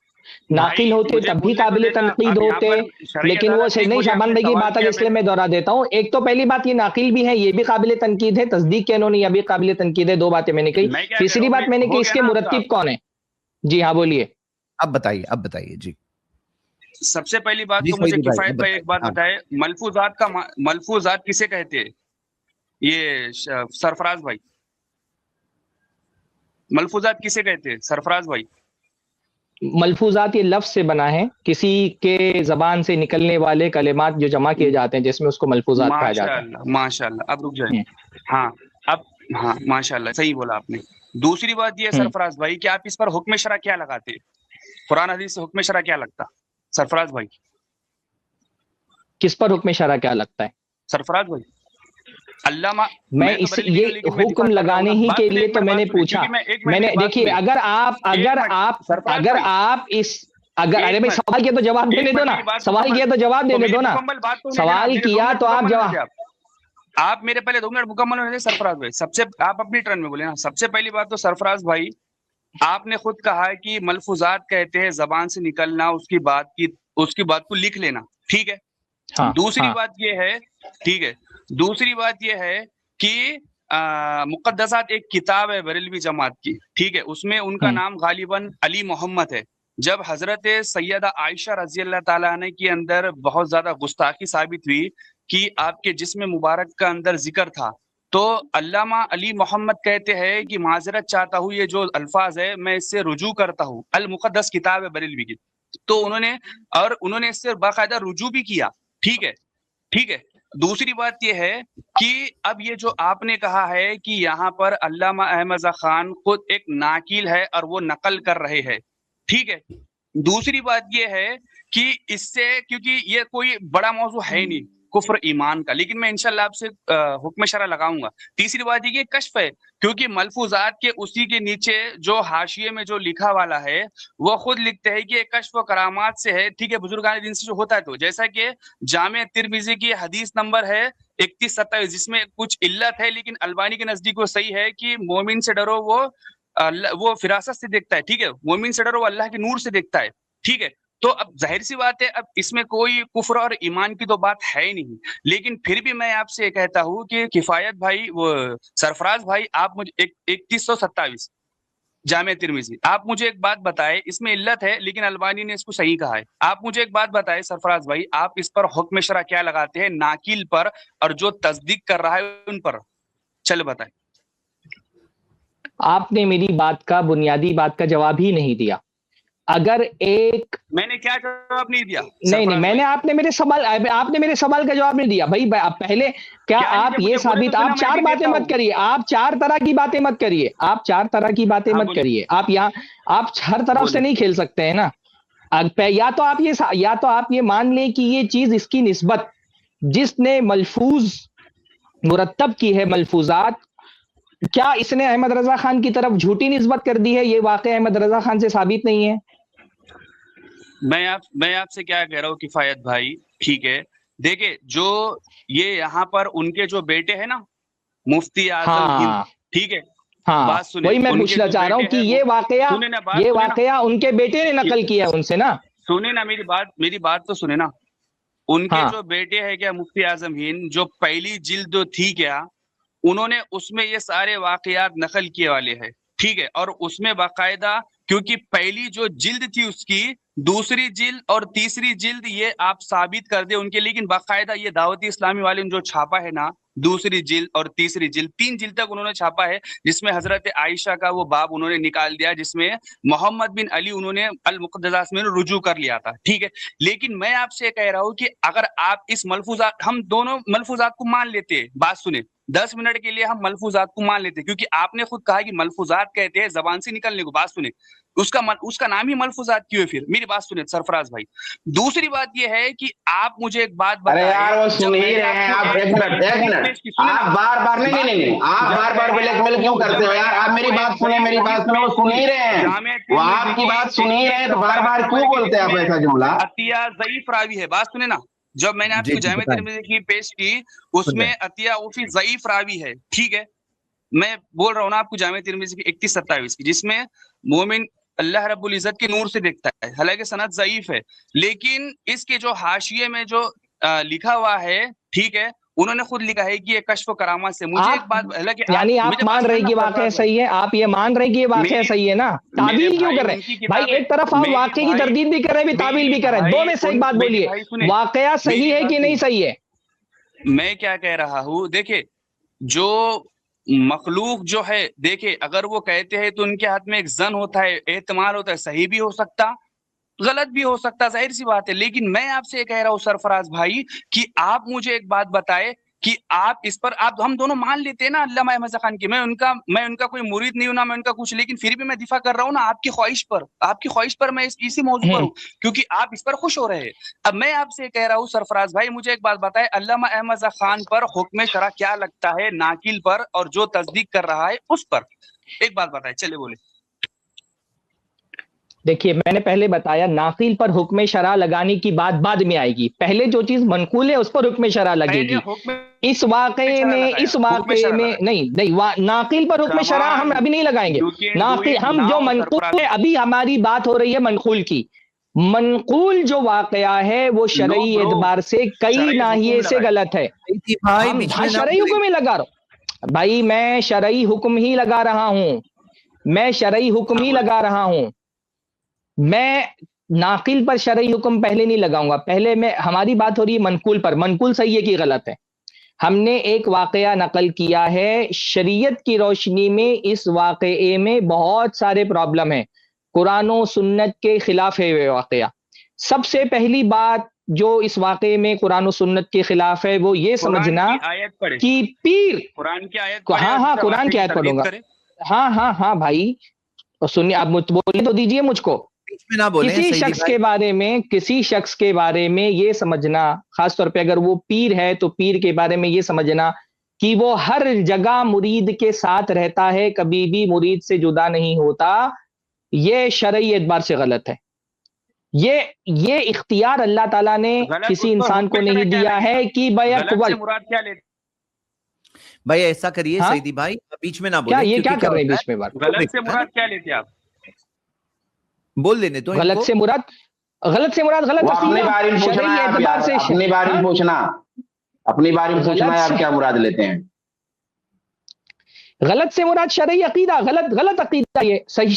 Speaker 3: ناقل ہوتے تب بھی قابل تنقید ہوتے, لیکن وہ نہیں. شابان بھائی کی بات ہے اس لیے میں دوہرا دیتا ہوں. ایک تو پہلی بات یہ ناقل بھی ہے, یہ بھی قابل تنقید ہے, تصدیق کیا انہوں نے, یہ بھی قابل تنقید ہے. 2 باتیں میں نے کہی. تیسری بات میں نے کہ اس کے مرتب کون ہے. جی ہاں بولیے.
Speaker 2: اب بتائیے جی.
Speaker 1: سب سے پہلی بات تو مجھے کفایت بھائی ایک بات بتائے, ملفوظات کسے کہتے ہیں؟ یہ سرفراز بھائی, ملفوظات کسے کہتے ہیں سرفراز بھائی؟
Speaker 3: ملفوظات یہ لفظ سے بنا ہے, کسی کے زبان سے نکلنے والے کلمات جو جمع کیے جاتے ہیں جس میں اس کو ملفوظات کہا جاتا ہے.
Speaker 1: ماشاء اللہ, اب رک جائیں. ہاں ماشاء اللہ صحیح بولا آپ نے. دوسری بات یہ سرفراز بھائی کہ آپ اس پر حکم شرع کیا لگاتے, قرآن حدیث سے حکم شرع کیا لگتا سرفراز بھائی؟
Speaker 3: کس پر حکم شرع کیا لگتا ہے
Speaker 1: سرفراز بھائی؟ علامہ
Speaker 3: میں اس یہ حکم لگانے ہی کے لیے تو میں نے پوچھا. میں نے دیکھیے اگر آپ ارے بھائی سوال کیا تو جواب دینے دو نا. سوال کیا تو جواب دینے دو نا. سوال کیا تو آپ جواب.
Speaker 1: آپ میرے پہلے 2 منٹ مکمل ہونے دیں سرفراز بھائی. سب سے آپ اپنی ٹرن میں بولے نا. سب سے پہلی بات تو سرفراز بھائی آپ نے خود کہا ہے کہ ملفوظات کہتے ہیں زبان سے نکلنا, اس کی بات کو لکھ لینا, ٹھیک ہے. دوسری بات یہ ہے, ٹھیک ہے, دوسری بات یہ ہے کہ مقدسات ایک کتاب ہے بریلوی جماعت کی, ٹھیک ہے, اس میں ان کا نام غالباً علی محمد ہے. جب حضرت سیدہ عائشہ رضی اللہ تعالیٰ عنہ کے اندر بہت زیادہ گستاخی ثابت ہوئی کہ آپ کے جسم مبارک کا اندر ذکر تھا, تو علامہ علی محمد کہتے ہیں کہ معذرت چاہتا ہوں, یہ جو الفاظ ہے میں اس سے رجوع کرتا ہوں, المقدس کتاب ہے بریلوی کی. تو انہوں نے اس سے باقاعدہ رجوع بھی کیا, ٹھیک ہے, ٹھیک ہے. دوسری بات یہ ہے کہ اب یہ جو آپ نے کہا ہے کہ یہاں پر علامہ احمد رضا خان خود ایک ناقل ہے اور وہ نقل کر رہے ہیں, ٹھیک ہے. دوسری بات یہ ہے کہ اس سے, کیونکہ یہ کوئی بڑا موضوع ہے نہیں کفر ایمان کا, لیکن میں انشاءاللہ آپ سے حکم شرع لگاؤں گا. تیسری بات یہ کہ کشف ہے, کیونکہ ملفوظات کے اسی کے نیچے جو حاشیے میں جو لکھا والا ہے وہ خود لکھتے ہیں کہ کشف و کرامات سے ہے, ٹھیک ہے, بزرگان دین سے جو ہوتا ہے. تو جیسا کہ جامع ترمذی کی حدیث نمبر ہے 3127, جس میں کچھ علت ہے لیکن البانی کے نزدیک وہ صحیح ہے کہ مومن سے ڈرو وہ فراست سے دیکھتا ہے, ٹھیک ہے, مومن سے ڈرو وہ اللہ کے نور سے دیکھتا ہے, ٹھیک ہے. تو اب ظاہر سی بات ہے, اب اس میں کوئی کفر اور ایمان کی تو بات ہے ہی نہیں, لیکن پھر بھی میں آپ سے کہتا ہوں کہ کفایت بھائی, وہ سرفراز بھائی, آپ مجھے 3127 جامع ترمذی, آپ مجھے ایک بات بتائے, اس میں علت ہے لیکن البانی نے اس کو صحیح کہا ہے. آپ مجھے ایک بات بتائے سرفراز بھائی, آپ اس پر حکم شرع کیا لگاتے ہیں, ناقل پر اور جو تصدیق کر رہا ہے ان پر؟ چل بتائیں.
Speaker 3: آپ نے میری بات کا بنیادی بات کا جواب ہی نہیں دیا. اگر ایک
Speaker 1: میں نے کیا جواب نہیں دیا؟
Speaker 3: نہیں میں نے آپ نے میرے سوال کا جواب نہیں دیا بھائی. پہلے کیا آپ یہ ثابت, آپ 4 باتیں مت کریے, آپ 4 طرح کی باتیں مت کریے, آپ 4 طرح کی باتیں مت کریے. آپ یہاں آپ ہر طرف سے نہیں کھیل سکتے ہیں نا. یا تو آپ یہ مان لیں کہ یہ چیز, اس کی نسبت جس نے ملفوظ مرتب کی ہے ملفوظات, کیا اس نے احمد رضا خان کی طرف جھوٹی نسبت کر دی ہے؟ یہ واقعہ احمد رضا خان سے ثابت نہیں ہے.
Speaker 1: میں آپ سے کیا کہہ رہا ہوں کفایت بھائی, ٹھیک ہے, دیکھیں جو یہ یہاں پر ان کے جو بیٹے ہیں نا مفتی اعظم ہند, ٹھیک ہے,
Speaker 3: بات سنیں, وہی میں پوچھنا چاہ رہا ہوں کہ یہ واقعہ ان کے بیٹے نے نقل کیا ان سے نا.
Speaker 1: سنیں نا میری بات تو سنیں نا. ان کے جو بیٹے ہیں کیا مفتی اعظم ہند, جو پہلی جلد تھی کیا, انہوں نے اس میں یہ سارے واقعات نقل کیے والے ہیں, ٹھیک ہے, اور اس میں باقاعدہ, کیونکہ پہلی جو جلد تھی اس کی, دوسری جلد اور تیسری جلد یہ آپ ثابت کر دیں ان کے, لیکن باقاعدہ یہ دعوتی اسلامی والے نے جو چھاپا ہے نا, دوسری جلد اور تیسری جلد, 3 جلد تک انہوں نے چھاپا ہے, جس میں حضرت عائشہ کا وہ باب انہوں نے نکال دیا, جس میں محمد بن علی انہوں نے المقدسات میں رجوع کر لیا تھا, ٹھیک ہے. لیکن میں آپ سے کہہ رہا ہوں کہ اگر آپ اس ملفوظات, ہم دونوں ملفوظات کو مان لیتے ہیں, بات سنیں, 10 منٹ کے لیے ہم ملفوظات کو مان لیتے ہیں, کیونکہ آپ نے خود کہا کہ ملفوظات کہتے ہیں زبان سے نکلنے کو. بات سنیں, اس کا نام ہی ملفوظات کیوں ہے؟ پھر میری بات سنیں سرفراز بھائی. دوسری بات یہ ہے کہ آپ مجھے ایک بات بتائیں.
Speaker 5: ارے یار وہ سن ہی رہے ہیں آپ, ایک منٹ, آپ بار بار نہیں, آپ بار بار بلیک میل کیوں کرتے ہو یار؟ آپ میری بات سنیں, وہ سن ہی رہے ہیں, وہ آپ کی بات سن ہی رہے ہیں, تو بار بار کیوں بولتے ہیں آپ ایسا جملہ؟
Speaker 1: عطیہ ضعیف راوی ہے, بات سنیں نا. جب میں نے آپ کو جامع ترمذی کی پیش کی, اس میں عطیہ اوفی ضعیف راوی ہے, ٹھیک ہے. میں بول رہا ہوں نا آپ کو جامع ترمذی کی 3127 کی, جس میں مومن اللہ رب العزت کے نور سے دیکھتا ہے, حالانکہ سند ضعیف ہے, لیکن اس کے جو حاشیے میں جو لکھا ہوا ہے, ٹھیک ہے, انہوں نے خود لکھا ہے کہ یہ کشف و کرامات سے. مجھے ایک بات,
Speaker 3: یعنی آپ مان رہے کہ واقعہ صحیح ہے, آپ یہ مان رہے کہ یہ واقعہ صحیح ہے نا, تعویل کیوں کر رہے ہیں بھائی؟ ایک طرف آپ واقعے کی تردید بھی کر رہے ہیں, تعویل بھی کر رہے ہیں, دو میں سے ایک بات بولیے, واقعہ صحیح ہے کہ نہیں صحیح ہے؟
Speaker 1: میں کیا کہہ رہا ہوں, دیکھیں جو مخلوق جو ہے, دیکھیں اگر وہ کہتے ہیں تو ان کے ہاتھ میں ایک ظن ہوتا ہے, احتمال ہوتا ہے, صحیح بھی ہو سکتا, غلط بھی ہو سکتا, ظاہر سی بات ہے. لیکن میں آپ سے کہہ رہا ہوں سرفراز بھائی کہ آپ مجھے ایک بات بتائے کہ آپ اس پر ہم دونوں مان لیتے ہیں نا علامہ احمد خان کی، میں ان کا کوئی مرید نہیں ہوں نا میں ان کا کچھ، لیکن پھر بھی میں دفاع کر رہا ہوں نا آپ کی خواہش پر میں اسی موضوع پر ہوں کیونکہ آپ اس پر خوش ہو رہے ہیں۔ اب میں آپ سے کہہ رہا ہوں سرفراز بھائی، مجھے ایک بات بتائے، علامہ احمد خان پر حکم شرع کیا لگتا ہے ناقل پر اور جو تصدیق کر رہا ہے اس پر؟ ایک بات بتائے، چلے بولے۔
Speaker 3: دیکھیے میں نے پہلے بتایا ناقل پر حکم شرع لگانے کی بات بعد میں آئے گی، پہلے جو چیز منقول ہے اس پر حکم شرع لگے گی۔ اس واقعے میں نہیں ناقل پر حکم شرع ہم ابھی نہیں لگائیں گے، ناقل ہم جو منقول ہے، ابھی ہماری بات ہو رہی ہے منقول کی۔ منقول جو واقعہ ہے وہ شرعی اعتبار سے کئی ناحیے سے غلط ہے۔ شرعی حکم ہی لگا رہا ہوں بھائی، میں شرعی حکم ہی لگا رہا ہوں، میں ناقل پر شرعی حکم پہلے نہیں لگاؤں گا، پہلے ہماری بات ہو رہی ہے منقول پر۔ منقول صحیح ہے کہ غلط ہے؟ ہم نے ایک واقعہ نقل کیا ہے، شریعت کی روشنی میں اس واقعے میں بہت سارے پرابلم ہیں، قرآن و سنت کے خلاف ہے یہ واقعہ۔ سب سے پہلی بات جو اس واقعے میں قرآن و سنت کے خلاف ہے وہ یہ سمجھنا کہ پیر،
Speaker 1: قرآن کی آیت،
Speaker 3: ہاں قرآن کی آیت پڑھوں گا، ہاں بھائی سنیے، آپ بولنے تو دیجئے مجھ کو۔ کسی شخص کے بارے میں یہ سمجھنا، خاص طور پہ اگر وہ پیر ہے تو پیر کے بارے میں یہ سمجھنا کہ وہ ہر جگہ مرید کے ساتھ رہتا ہے، کبھی بھی مرید سے جدا نہیں ہوتا، یہ شرعی اعتبار سے غلط ہے۔ یہ اختیار اللہ تعالیٰ نے کسی انسان کو نہیں دیا ہے کہ
Speaker 2: بھائی ایسا کریے سیدی بھائی، بیچ میں نہ بولیں۔
Speaker 3: یہ کیا کر رہے ہیں بیچ میں بات؟
Speaker 1: غلط سے مراد کیا لیتے آپ؟
Speaker 2: بول لینے تو
Speaker 3: غلط سے مراد غلط
Speaker 5: اپنی باری پوچھنا ہے، آپ کیا مراد لیتے ہیں؟
Speaker 3: غلط سے مراد شرعی عقیدہ، غلط عقیدہ، یہ صحیح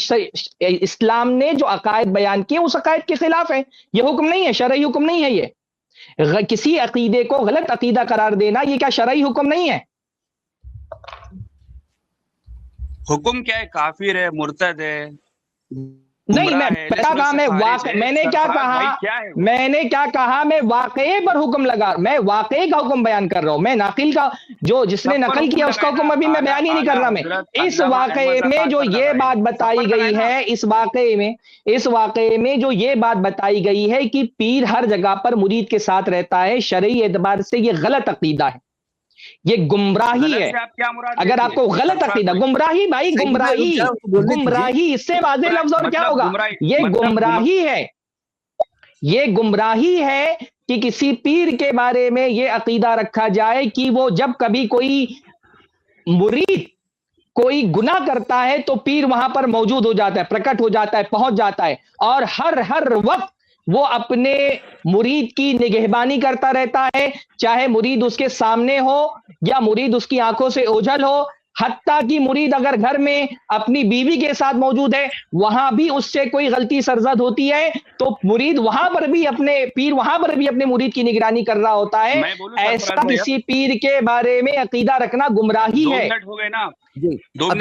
Speaker 3: اسلام نے جو عقائد بیان کیے اس عقائد کے خلاف ہے، یہ حکم نہیں ہے، شرعی حکم نہیں ہے۔ یہ کسی عقیدے کو غلط عقیدہ قرار دینا یہ کیا شرعی حکم نہیں ہے؟
Speaker 1: حکم کیا ہے؟ کافر ہے، مرتد ہے،
Speaker 3: نہیں، میں نے کیا کہا، میں واقعے پر حکم لگا، میں واقعے کا حکم بیان کر رہا ہوں، میں ناقل کا جو جس نے نقل کیا اس کا حکم ابھی میں بیان ہی نہیں کر رہا۔ میں اس واقعے میں جو یہ بات بتائی گئی ہے، اس واقعے میں جو یہ بات بتائی گئی ہے کہ پیر ہر جگہ پر مرید کے ساتھ رہتا ہے، شرعی اعتبار سے یہ غلط عقیدہ ہے، یہ گمراہی ہے۔ اگر آپ کو غلط عقیدہ، گمراہی بھائی، گمراہی اس سے واضح لفظ اور کیا ہوگا؟ یہ گمراہی ہے کہ کسی پیر کے بارے میں یہ عقیدہ رکھا جائے کہ وہ جب کبھی کوئی مرید کوئی گناہ کرتا ہے تو پیر وہاں پر موجود ہو جاتا ہے، پرکٹ ہو جاتا ہے، پہنچ جاتا ہے، اور ہر وقت وہ اپنے مرید کی نگہبانی کرتا رہتا ہے، چاہے مرید اس کے سامنے ہو یا مرید اس کی آنکھوں سے اوجھل ہو، حتیٰ کہ مرید اگر گھر میں اپنی بیوی کے ساتھ موجود ہے، وہاں بھی اس سے کوئی غلطی سرزد ہوتی ہے تو مرید وہاں پر بھی اپنے مرید کی نگرانی کر رہا ہوتا ہے۔ ایسا کسی پیر کے بارے میں عقیدہ رکھنا گمراہی ہے۔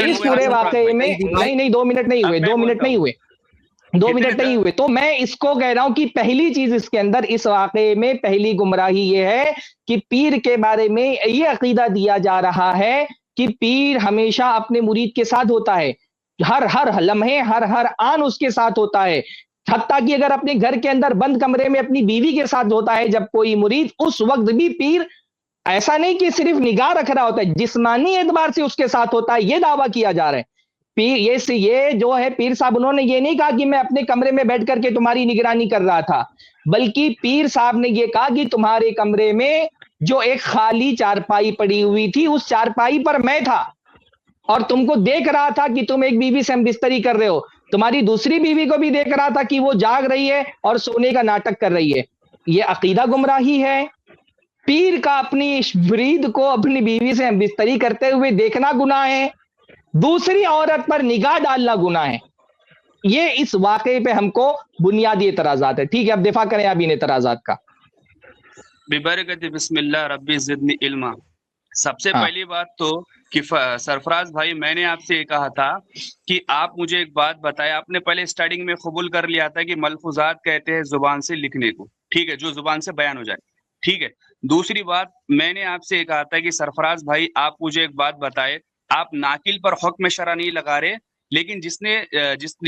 Speaker 3: اس پورے واقعے میں نہیں 2 منٹ نہیں ہوئے تو میں اس کو کہہ رہا ہوں کہ پہلی چیز اس کے اندر، اس واقعے میں پہلی گمراہی یہ ہے کہ پیر کے بارے میں یہ عقیدہ دیا جا رہا ہے کہ پیر ہمیشہ اپنے مرید کے ساتھ ہوتا ہے، ہر لمحے ہر آن اس کے ساتھ ہوتا ہے، حتیٰ کہ اگر اپنے گھر کے اندر بند کمرے میں اپنی بیوی کے ساتھ ہوتا ہے جب کوئی مرید، اس وقت بھی پیر ایسا نہیں کہ صرف نگاہ رکھ رہا ہوتا ہے، جسمانی اعتبار سے اس کے ساتھ ہوتا ہے، یہ دعویٰ کیا جا رہا ہے۔ پیر یہ جو ہے پیر صاحب انہوں نے یہ نہیں کہا کہ میں اپنے کمرے میں بیٹھ کر کے تمہاری نگرانی کر رہا تھا، بلکہ پیر صاحب نے یہ کہا کہ تمہارے کمرے میں جو ایک خالی چارپائی پڑی ہوئی تھی اس چارپائی پر میں تھا اور تم کو دیکھ رہا تھا کہ تم ایک بیوی سے ہم بستری کر رہے ہو، تمہاری دوسری بیوی کو بھی دیکھ رہا تھا کہ وہ جاگ رہی ہے اور سونے کا ناٹک کر رہی ہے۔ یہ عقیدہ گمراہی ہے۔ پیر کا اپنی مرید کو اپنی بیوی سے ہم بستری کرتے ہوئے دیکھنا گناہ ہے، دوسری عورت پر نگاہ ڈالنا گناہ ہے۔ یہ اس واقعے پہ ہم کو بنیادی اعتراضات ہے۔ ٹھیک ہے، اب دفاع کریں آپ ان اعتراضات کا۔
Speaker 1: ببرکت بسم اللہ ربی زدنی علما۔ سب سے پہلی بات تو کہ سرفراز بھائی، میں نے آپ سے یہ کہا تھا کہ آپ مجھے ایک بات بتائیں، آپ نے پہلے سٹارٹنگ میں قبول کر لیا تھا کہ ملفوظات کہتے ہیں زبان سے لکھنے کو، ٹھیک ہے، جو زبان سے بیان ہو جائے، ٹھیک ہے. دوسری بات میں نے آپ سے کہا تھا کہ سرفراز بھائی آپ مجھے ایک بات بتائے, آپ ناقل پر حکم شرع نہیں لگا رہے, لیکن جس نے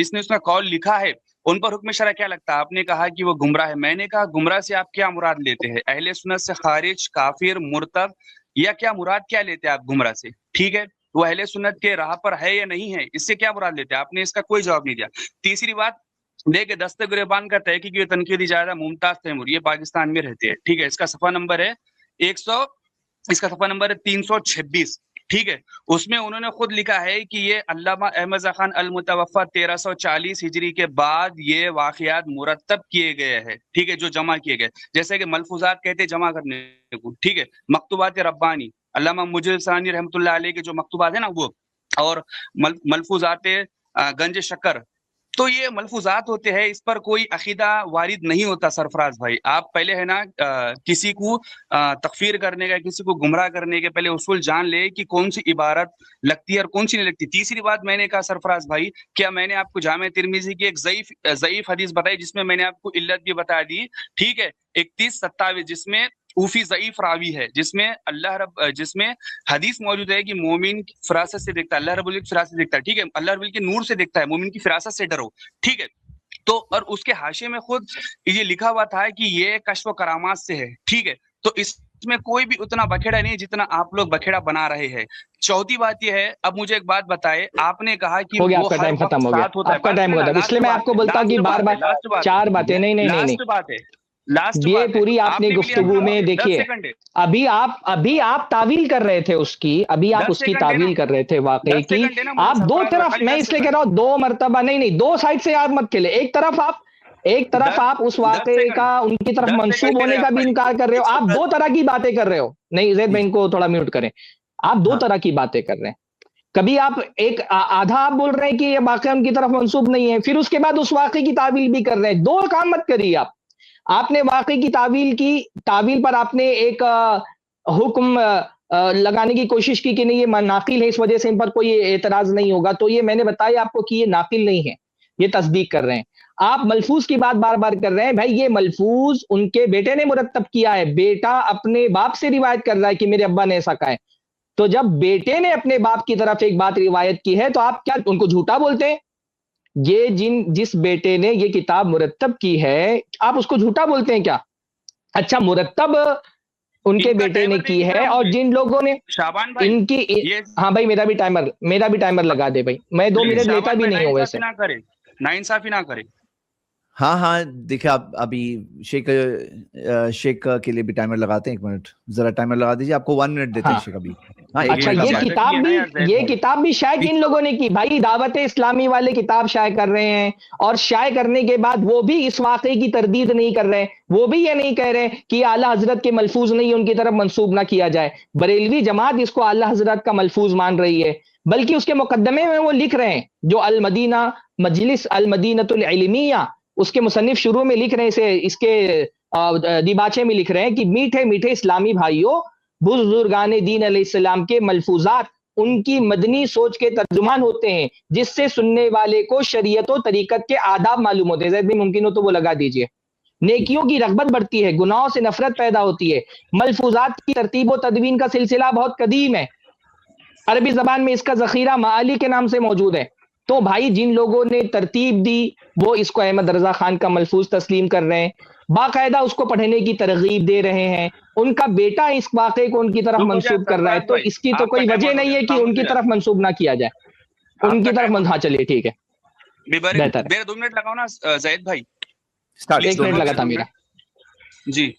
Speaker 1: اس میں قول لکھا ہے ان پر حکم شرع کیا لگتا ہے؟ آپ نے کہا کہ وہ گمراہ ہے. میں نے کہا گمراہ سے آپ کیا مراد لیتے ہیں؟ اہل سنت سے خارج, کافر, مرتد, یا کیا مراد کیا لیتے ہیں آپ گمراہ سے؟ ٹھیک ہے, وہ اہل سنت کے راہ پر ہے یا نہیں ہے, اس سے کیا مراد لیتے ہیں؟ آپ نے اس کا کوئی جواب نہیں دیا. تیسری بات, دیکھیں دست گریبان کا تحقیق یہ تنقیدی جائزہ ممتاز تیمور, یہ پاکستان میں رہتے ہیں. ٹھیک ہے, اس کا صفحہ نمبر ہے 326. ٹھیک ہے, اس میں انہوں نے خود لکھا ہے کہ یہ علامہ احمد رضا خان المتوفی 1340 ہجری کے بعد یہ واقعات مرتب کیے گئے ہیں. ٹھیک ہے, جو جمع کیے گئے, جیسے کہ ملفوظات کہتے ہیں جمع کرنے کو. ٹھیک ہے, مکتوبات ربانی علامہ مجد ثانی رحمۃ اللہ علیہ کے جو مکتوبات ہیں نا وہ, اور ملفوظات گنج شکر, تو یہ ملفوظات ہوتے ہیں, اس پر کوئی عقیدہ وارد نہیں ہوتا. سرفراز بھائی آپ پہلے ہے نا کسی کو تکفیر کرنے کا, کسی کو گمراہ کرنے کے پہلے اصول جان لے کہ کون سی عبارت لگتی ہے اور کون سی نہیں لگتی. تیسری بات میں نے کہا سرفراز بھائی, کیا میں نے آپ کو جامع ترمذی کی ایک ضعیف حدیث بتائی جس میں میں نے آپ کو علت بھی بتا دی. ٹھیک ہے, 3127 جس میں اوفی ضعیف راوی ہے, جس میں حدیث موجود ہے کہ مومن کی فراست سے دیکھتا ہے, اللہ رب العزت کی فراست سے دیکھتا ہے. ٹھیک ہے, اللہ رب العزت کے نور سے دیکھتا ہے, مومن کی فراست سے ڈرو. ٹھیک ہے, تو اور اس کے حاشیے میں خود یہ لکھا ہوا تھا کہ یہ کشف و کرامات سے ہے. ٹھیک ہے, تو اس میں کوئی بھی اتنا بکھیڑا نہیں جتنا آپ لوگ بکھیڑا بنا رہے ہیں. چوتھی بات یہ ہے, اب مجھے ایک بات بتائے, آپ نے کہا کہ
Speaker 3: ہو گیا,
Speaker 1: وہ
Speaker 3: آپ کا ٹائم ختم ہو گیا,
Speaker 1: ساتھ ہوتا ہے.
Speaker 3: آپ کا ٹائم ختم, اس لیے میں آپ کو بولتا ہوں کہ بار بار 4 باتیں نہیں, یہ پوری آپ نے گفتگو میں دیکھیے, ابھی آپ تعویل کر رہے تھے اس کی, ابھی آپ اس کی تعویل کر رہے تھے واقعی کی. آپ دو طرف, میں اس لیے کہہ رہا ہوں 2 مرتبہ نہیں, 2 سائڈ سے آپ مت کھلے. ایک طرف آپ اس واقعے کا ان کی طرف منسوب ہونے کا بھی انکار کر رہے ہو. آپ 2 طرح کی باتیں کر رہے ہو. نہیں زید بھائی ان کو تھوڑا میوٹ کریں. آپ 2 طرح کی باتیں کر رہے ہیں. کبھی آپ ایک آدھا آپ بول رہے ہیں کہ یہ واقعہ ان کی طرف منسوب نہیں ہے, پھر اس کے بعد اس واقعے کی تعویل بھی کر رہے ہیں. 2 کام مت کریے آپ نے واقعے کی تعویل پر آپ نے ایک حکم لگانے کی کوشش کی کہ نہیں یہ ناقل ہے, اس وجہ سے ان پر کوئی اعتراض نہیں ہوگا. تو یہ میں نے بتایا آپ کو کہ یہ ناقل نہیں ہے, یہ تصدیق کر رہے ہیں. آپ ملفوظ کی بات بار بار کر رہے ہیں. بھائی یہ ملفوظ ان کے بیٹے نے مرتب کیا ہے, بیٹا اپنے باپ سے روایت کر رہا ہے کہ میرے ابا نے ایسا کہا ہے. تو جب بیٹے نے اپنے باپ کی طرف ایک بات روایت کی ہے تو آپ کیا ان کو جھوٹا بولتے ہیں؟ یہ جس بیٹے نے یہ کتاب مرتب کی ہے آپ اس کو جھوٹا بولتے ہیں کیا؟ اچھا, مرتب ان کے بیٹے نے کی ہے, اور جن لوگوں نے ان کی, ہاں بھائی میرا بھی ٹائمر لگا دے بھائی, میں 2 منٹ لیتا بھی نہیں ہوں ویسے.
Speaker 1: ناانصافی نہ کرے.
Speaker 2: ہاں دیکھیں آپ ابھی شیخ کے لیے بھی ٹائمر لگاتے ہیں. 1 منٹ ذرا ٹائمر لگا دیجیے, آپ کو 1 منٹ دیتے ہیں شیخ ابھی.
Speaker 3: اچھا, یہ کتاب بھی شائع کن لوگوں نے کی بھائی؟ دعوت اسلامی والے کتاب شائع کر رہے ہیں, اور شائع کرنے کے بعد وہ بھی اس واقعے کی تردید نہیں کر رہے. وہ بھی یہ نہیں کہہ رہے کہ اعلیٰ حضرت کے ملفوظ نہیں ان کی طرف منسوب نہ کیا جائے. بریلوی جماعت اس کو اعلیٰ حضرت کا ملفوظ مان رہی ہے, بلکہ اس کے مقدمے میں وہ لکھ رہے ہیں, جو المدینہ مجلس المدینۃ العلمیہ اس کے مصنف شروع میں لکھ رہے ہیں, اس کے دیباچے میں لکھ رہے ہیں کہ میٹھے میٹھے اسلامی بھائیوں, بزرگان دین علیہ السلام کے ملفوظات ان کی مدنی سوچ کے ترجمان ہوتے ہیں, جس سے سننے والے کو شریعت و طریقت کے آداب معلوم ہوتے ہیں. زید بھی ممکن ہو تو وہ لگا دیجئے. نیکیوں کی رغبت بڑھتی ہے, گناہوں سے نفرت پیدا ہوتی ہے. ملفوظات کی ترتیب و تدوین کا سلسلہ بہت قدیم ہے, عربی زبان میں اس کا ذخیرہ معالی کے نام سے موجود ہے. تو بھائی جن لوگوں نے ترتیب دی وہ اس کو احمد رضا خان کا ملفوظ تسلیم کر رہے ہیں, باقاعدہ اس کو پڑھنے کی ترغیب دے رہے ہیں. ان کا بیٹا اس واقعے کو ان کی طرف منسوب کر رہا ہے, تو اس کی تو کوئی وجہ نہیں ہے کہ ان کی طرف منسوب نہ کیا جائے. ان کی طرف ہاں چلیے ٹھیک ہے, بہتر ہے.
Speaker 1: 2 منٹ لگاؤ نا زید بھائی.
Speaker 3: 1 منٹ لگا تھا میرا.
Speaker 1: جی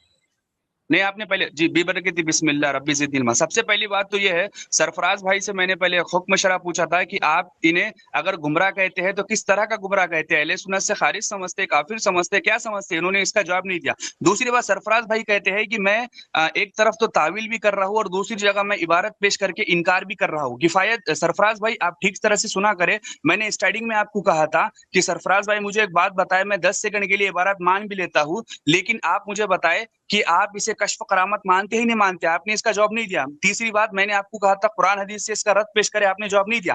Speaker 1: نہیں, آپ نے پہلے جی بے برکتی بسم اللہ ربی زد علما. سب سے پہلی بات تو یہ ہے, سرفراز بھائی سے میں نے پہلے حکم شرع پوچھا تھا کہ آپ انہیں اگر گمراہ کہتے ہیں تو کس طرح کا گمراہ کہتے ہیں؟ اہل سنت سے خارج سمجھتے, کافر سمجھتے, کیا سمجھتے؟ انہوں نے اس کا جواب نہیں دیا. دوسری بات, سرفراز بھائی کہتے ہیں کہ میں ایک طرف تو تعویل بھی کر رہا ہوں اور دوسری جگہ میں عبارت پیش کر کے انکار بھی کر رہا ہوں. کفایت سرفراز بھائی آپ ٹھیک طرح سے سنا کرے. میں نے اسٹارٹنگ میں آپ کو کہا تھا کہ سرفراز بھائی مجھے ایک بات بتائے, میں 10 سیکنڈ کے لیے عبارت مان بھی لیتا ہوں, لیکن آپ مجھے بتائے کہ آپ اسے کشف کرامت مانتے ہی نہیں مانتے. آپ نے اس کا جواب نہیں دیا. تیسری بات, میں نے آپ کو کہا تھا قرآن حدیث سے اس کا رد پیش کرے, آپ نے جواب نہیں دیا.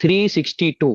Speaker 3: 362।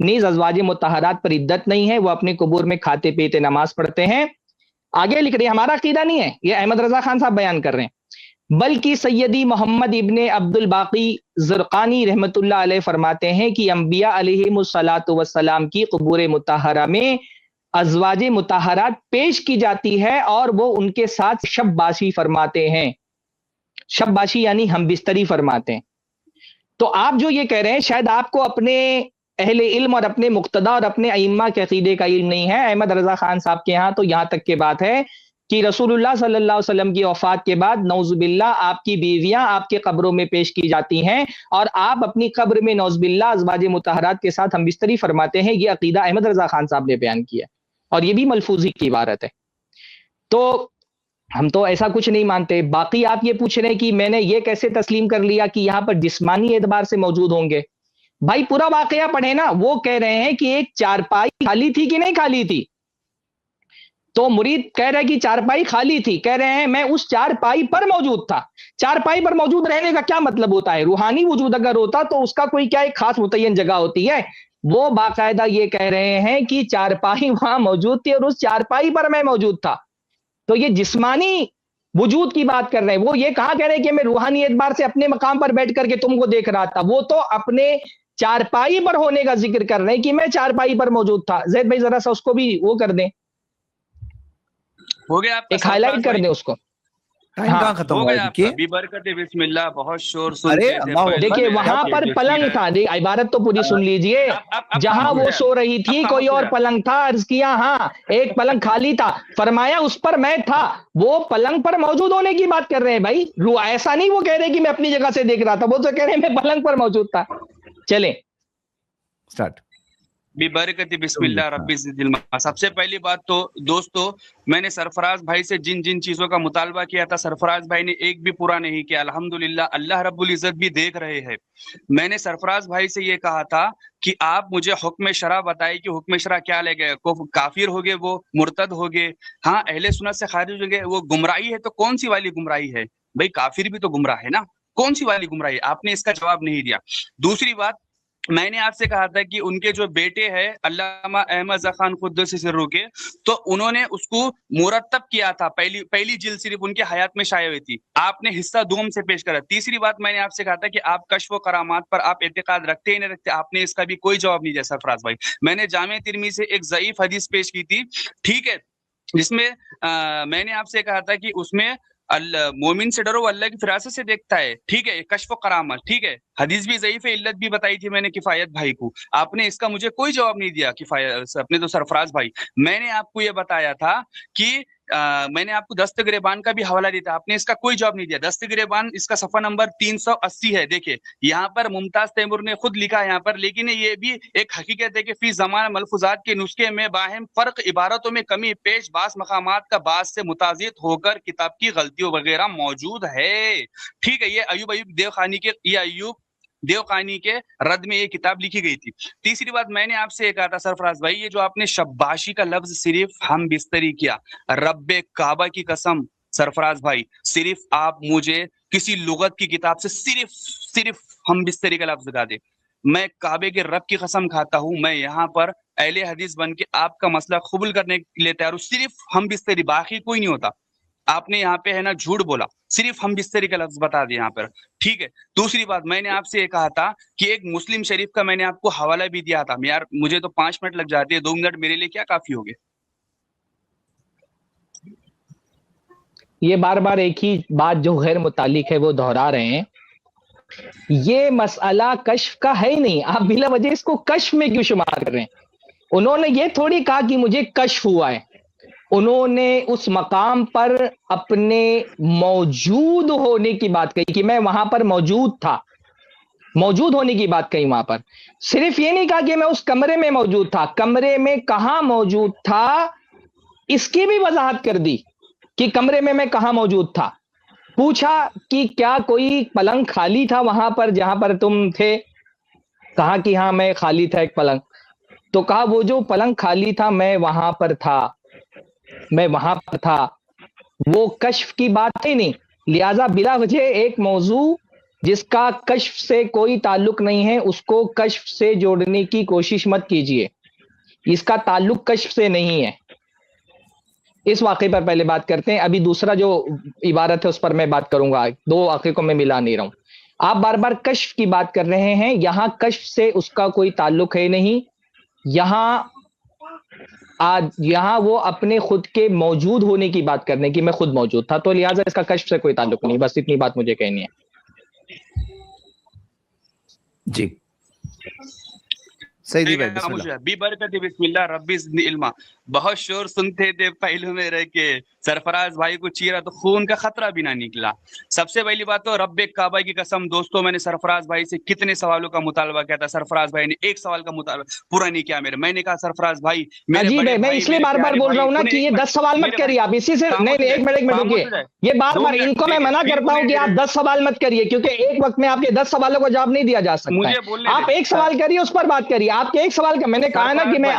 Speaker 3: نیز ازواج مطہرات پر عدت نہیں ہے, وہ اپنے قبور میں کھاتے پیتے نماز پڑھتے ہیں. آگے لکھ رہے ہیں, ہمارا عقیدہ نہیں ہے, یہ احمد رضا خان صاحب بیان کر رہے ہیں, بلکہ سیدی محمد ابن عبد الباقی زرقانی رحمت اللہ علیہ فرماتے ہیں کہ انبیاء علیہم الصلاۃ والسلام کی قبور مطہرہ میں ازواج مطہرات پیش کی جاتی ہے اور وہ ان کے ساتھ شب باشی فرماتے ہیں. شب باشی یعنی ہم بستری فرماتے ہیں. تو آپ جو یہ کہہ رہے ہیں, شاید آپ کو اپنے اہل علم اور اپنے مقتدا اور اپنے ائمہ کے عقیدے کا علم نہیں ہے. احمد رضا خان صاحب کے ہاں تو یہاں تک کی بات ہے کہ رسول اللہ صلی اللہ علیہ وسلم کی وفات کے بعد نعوذ باللہ آپ کی بیویاں آپ کے قبروں میں پیش کی جاتی ہیں اور آپ اپنی قبر میں نعوذ باللہ ازواج مطہرات کے ساتھ ہم بستری فرماتے ہیں. یہ عقیدہ احمد رضا خان صاحب نے بیان کیا اور یہ بھی ملفوظی کی عبارت ہے. تو ہم تو ایسا کچھ نہیں مانتے. باقی آپ یہ پوچھ رہے ہیں کہ میں نے یہ کیسے تسلیم کر لیا کہ یہاں پر جسمانی اعتبار سے موجود ہوں گے. بھائی پورا واقعہ پڑھیں نا. وہ کہہ رہے ہیں کہ ایک چارپائی خالی تھی کہ نہیں خالی تھی, تو مرید کہہ رہے کہ چارپائی خالی تھی, کہہ رہے ہیں میں اس چارپائی پر موجود تھا. چارپائی پر موجود رہنے کا کیا مطلب ہوتا ہے؟ روحانی وجود اگر ہوتا تو اس کا کوئی کیا ایک خاص متعین جگہ ہوتی ہے. وہ باقاعدہ یہ کہہ رہے ہیں کہ چارپائی وہاں موجود تھی اور اس چارپائی پر میں موجود تھا. تو یہ جسمانی وجود کی بات کر رہے ہیں. وہ یہ کہاں کہہ رہے ہیں کہ میں روحانی اعتبار سے اپنے مقام پر بیٹھ کر کے تم کو دیکھ رہا تھا. وہ تو اپنے چارپائی پر ہونے کا ذکر کر رہے ہیں کہ میں چارپائی پر موجود تھا. زید بھائی ذرا سا اس کو بھی وہ کر دیں,
Speaker 1: ہو گیا,
Speaker 3: ایک ہائی لائٹ کر دیں اس کو.
Speaker 2: کہاں ختم ہو گیا
Speaker 1: برکت بسم اللہ, بہت شور سن.
Speaker 3: دیکھیے وہاں پر پلنگ تھا, عبارت تو پوری سن لیجئے. جہاں وہ سو رہی تھی کوئی اور پلنگ تھا, عرض کیا ہاں ایک پلنگ خالی تھا, فرمایا اس پر میں تھا. وہ پلنگ پر موجود ہونے کی بات کر رہے ہیں بھائی. ایسا نہیں وہ کہہ رہے کہ میں اپنی جگہ سے دیکھ رہا تھا, وہ تو کہہ رہے ہیں میں پلنگ پر موجود تھا. چلیں
Speaker 2: سٹارٹ.
Speaker 1: برکت بسم اللہ ربی زد علما. سب سے پہلی بات تو دوستو, میں نے سرفراز بھائی سے جن جن چیزوں کا مطالبہ کیا تھا سرفراز بھائی نے ایک بھی پورا نہیں کیا. الحمدللہ اللہ رب العزت بھی دیکھ رہے ہیں. میں نے سرفراز بھائی سے یہ کہا تھا کہ آپ مجھے حکم شرع بتائیں کہ حکم شرع کیا لے گئے. کافر ہو گئے, وہ مرتد ہو گئے, ہاں اہل سنت سے خارج ہو گئے, وہ گمراہی ہے تو کون سی والی گمراہی ہے بھائی؟ کافر بھی تو گمراہ ہے نا, کون سی والی گمراہی ہے؟ آپ نے اس کا جواب نہیں دیا. دوسری بات, میں نے آپ سے کہا تھا کہ ان کے جو بیٹے ہیں علامہ احمد رضا خان قدس سرہ کے, تو انہوں نے اس کو مرتب کیا تھا. پہلی جلد صرف ان کے حیات میں شائع ہوئی تھی, آپ نے حصہ دوم سے پیش کرا. تیسری بات, میں نے آپ سے کہا تھا کہ آپ کشف و کرامات پر آپ اعتقاد رکھتے ہی نہیں رکھتے, آپ نے اس کا بھی کوئی جواب نہیں دیا سرفراز بھائی. میں نے جامع ترمذی سے ایک ضعیف حدیث پیش کی تھی, ٹھیک ہے, جس میں میں نے آپ سے کہا تھا کہ اس میں مومن سے ڈرو اللہ کی فراست سے دیکھتا ہے, ٹھیک ہے, کشف و کرامت, ٹھیک ہے. حدیث بھی ضعیف ہے, علت بھی بتائی تھی میں نے کفایت بھائی کو. آپ نے اس کا مجھے کوئی جواب نہیں دیا کفایت اپنے تو سرفراز بھائی. میں نے آپ کو یہ بتایا تھا کہ میں نے آپ کو دست گریبان کا بھی حوالہ دیا تھا, آپ نے اس کا کوئی جواب نہیں دیا. دست گریبان اس کا صفحہ نمبر 380 ہے. دیکھیں یہاں پر ممتاز تیمور نے خود لکھا ہے یہاں پر, لیکن یہ بھی ایک حقیقت ہے کہ فی زمان ملفوظات کے نسخے میں باہم فرق, عبارتوں میں کمی پیش, بعض مقامات کا بعض سے متضاد ہو کر کتاب کی غلطیوں وغیرہ موجود ہے, ٹھیک ہے. یہ ایوب دیوخانی کے رد میں یہ کتاب لکھی گئی تھی. تیسری بات, میں نے آپ سے یہ کہا تھا سرفراز بھائی, یہ جو آپ نے شباشی کا لفظ صرف ہم بستری کیا, رب کعبہ کی قسم سرفراز بھائی, صرف آپ مجھے کسی لغت کی کتاب سے صرف ہم بستری کا لفظ لگا دے. میں کعبے کے رب کی قسم کھاتا ہوں, میں یہاں پر اہل حدیث بن کے آپ کا مسئلہ قبول کرنے کے لیے تیار ہوں. صرف ہم بستری, باقی کوئی نہیں ہوتا. آپ نے یہاں پہ ہے نا جھوٹ بولا, صرف ہم بستری کا لفظ بتا دیا یہاں پر, ٹھیک ہے. دوسری بات, میں نے آپ سے یہ کہا تھا کہ ایک مسلم شریف کا میں نے آپ کو حوالہ بھی دیا تھا. یار مجھے تو 5 منٹ لگ جاتے ہیں, 2 منٹ میرے لیے کیا کافی ہو گئے؟
Speaker 3: یہ بار بار ایک ہی بات جو غیر متعلق ہے وہ دہرا رہے ہیں. یہ مسئلہ کشف کا ہے ہی نہیں, آپ بلا وجہ اس کو کشف میں کیوں شمار کر رہے ہیں؟ انہوں نے یہ تھوڑی کہا کہ مجھے کشف ہوا ہے, انہوں نے اس مقام پر اپنے موجود ہونے کی بات کہی کہ میں وہاں پر موجود تھا, موجود ہونے کی بات کہی وہاں پر. صرف یہ نہیں کہا کہ میں اس کمرے میں موجود تھا, کمرے میں کہاں موجود تھا اس کی بھی وضاحت کر دی کہ کمرے میں کہاں موجود تھا. پوچھا کہ کیا کوئی پلنگ خالی تھا وہاں پر جہاں پر تم تھے؟ کہا کہ ہاں میں خالی تھا ایک پلنگ. تو کہا وہ جو پلنگ خالی تھا میں وہاں پر تھا, میں وہاں پر تھا. وہ کشف کی بات ہی نہیں, لہذا بلا وجہ ایک موضوع جس کا کشف سے کوئی تعلق نہیں ہے اس کو کشف سے جوڑنے کی کوشش مت کیجیے، اس کا تعلق کشف سے نہیں ہے. اس واقعے پر پہلے بات کرتے ہیں، ابھی دوسرا جو عبارت ہے اس پر میں بات کروں گا. دو واقعے کو میں ملا نہیں رہا ہوں. آپ بار بار کشف کی بات کر رہے ہیں، یہاں کشف سے اس کا کوئی تعلق ہے نہیں. یہاں وہ اپنے خود کے موجود ہونے کی بات کرنے کی، میں خود موجود تھا، تو لہٰذا اس کا کشف سے کوئی تعلق نہیں. بس اتنی بات مجھے کہنی ہے.
Speaker 2: جی صحیح
Speaker 1: بسم اللہ ربی زدنی علما. بہت شور سنتے تھے پہلو میں رہ کے، سرفراز بھائی کو چیرا تو خون کا خطرہ بھی نہ نکلا. سب سے پہلی بات تو رب کعبہ کی قسم دوستوں، میں نے سرفراز بھائی سے کتنے سوالوں کا مطالبہ کیا تھا، سرفراز بھائی نے ایک سوال کا مطالبہ پورا نہیں کیا میرے. میں نے کہا سرفراز بھائی
Speaker 3: عجیب ہے، میں اس لیے بار بار بول رہا ہوں نا کہ یہ 10 سوال مت کریے آپ. اسی سے نہیں ایک منٹ رکیے، یہ بار بار ان کو میں منع کرتا ہوں کہ آپ 10 سوال مت کریے، کیونکہ ایک وقت میں آپ کے 10 سوالوں کو جواب نہیں دیا جا سکتا. آپ ایک سوال کریے، اس پر بات کریے. آپ کے ایک سوال کا میں نے کہا نا کہ میں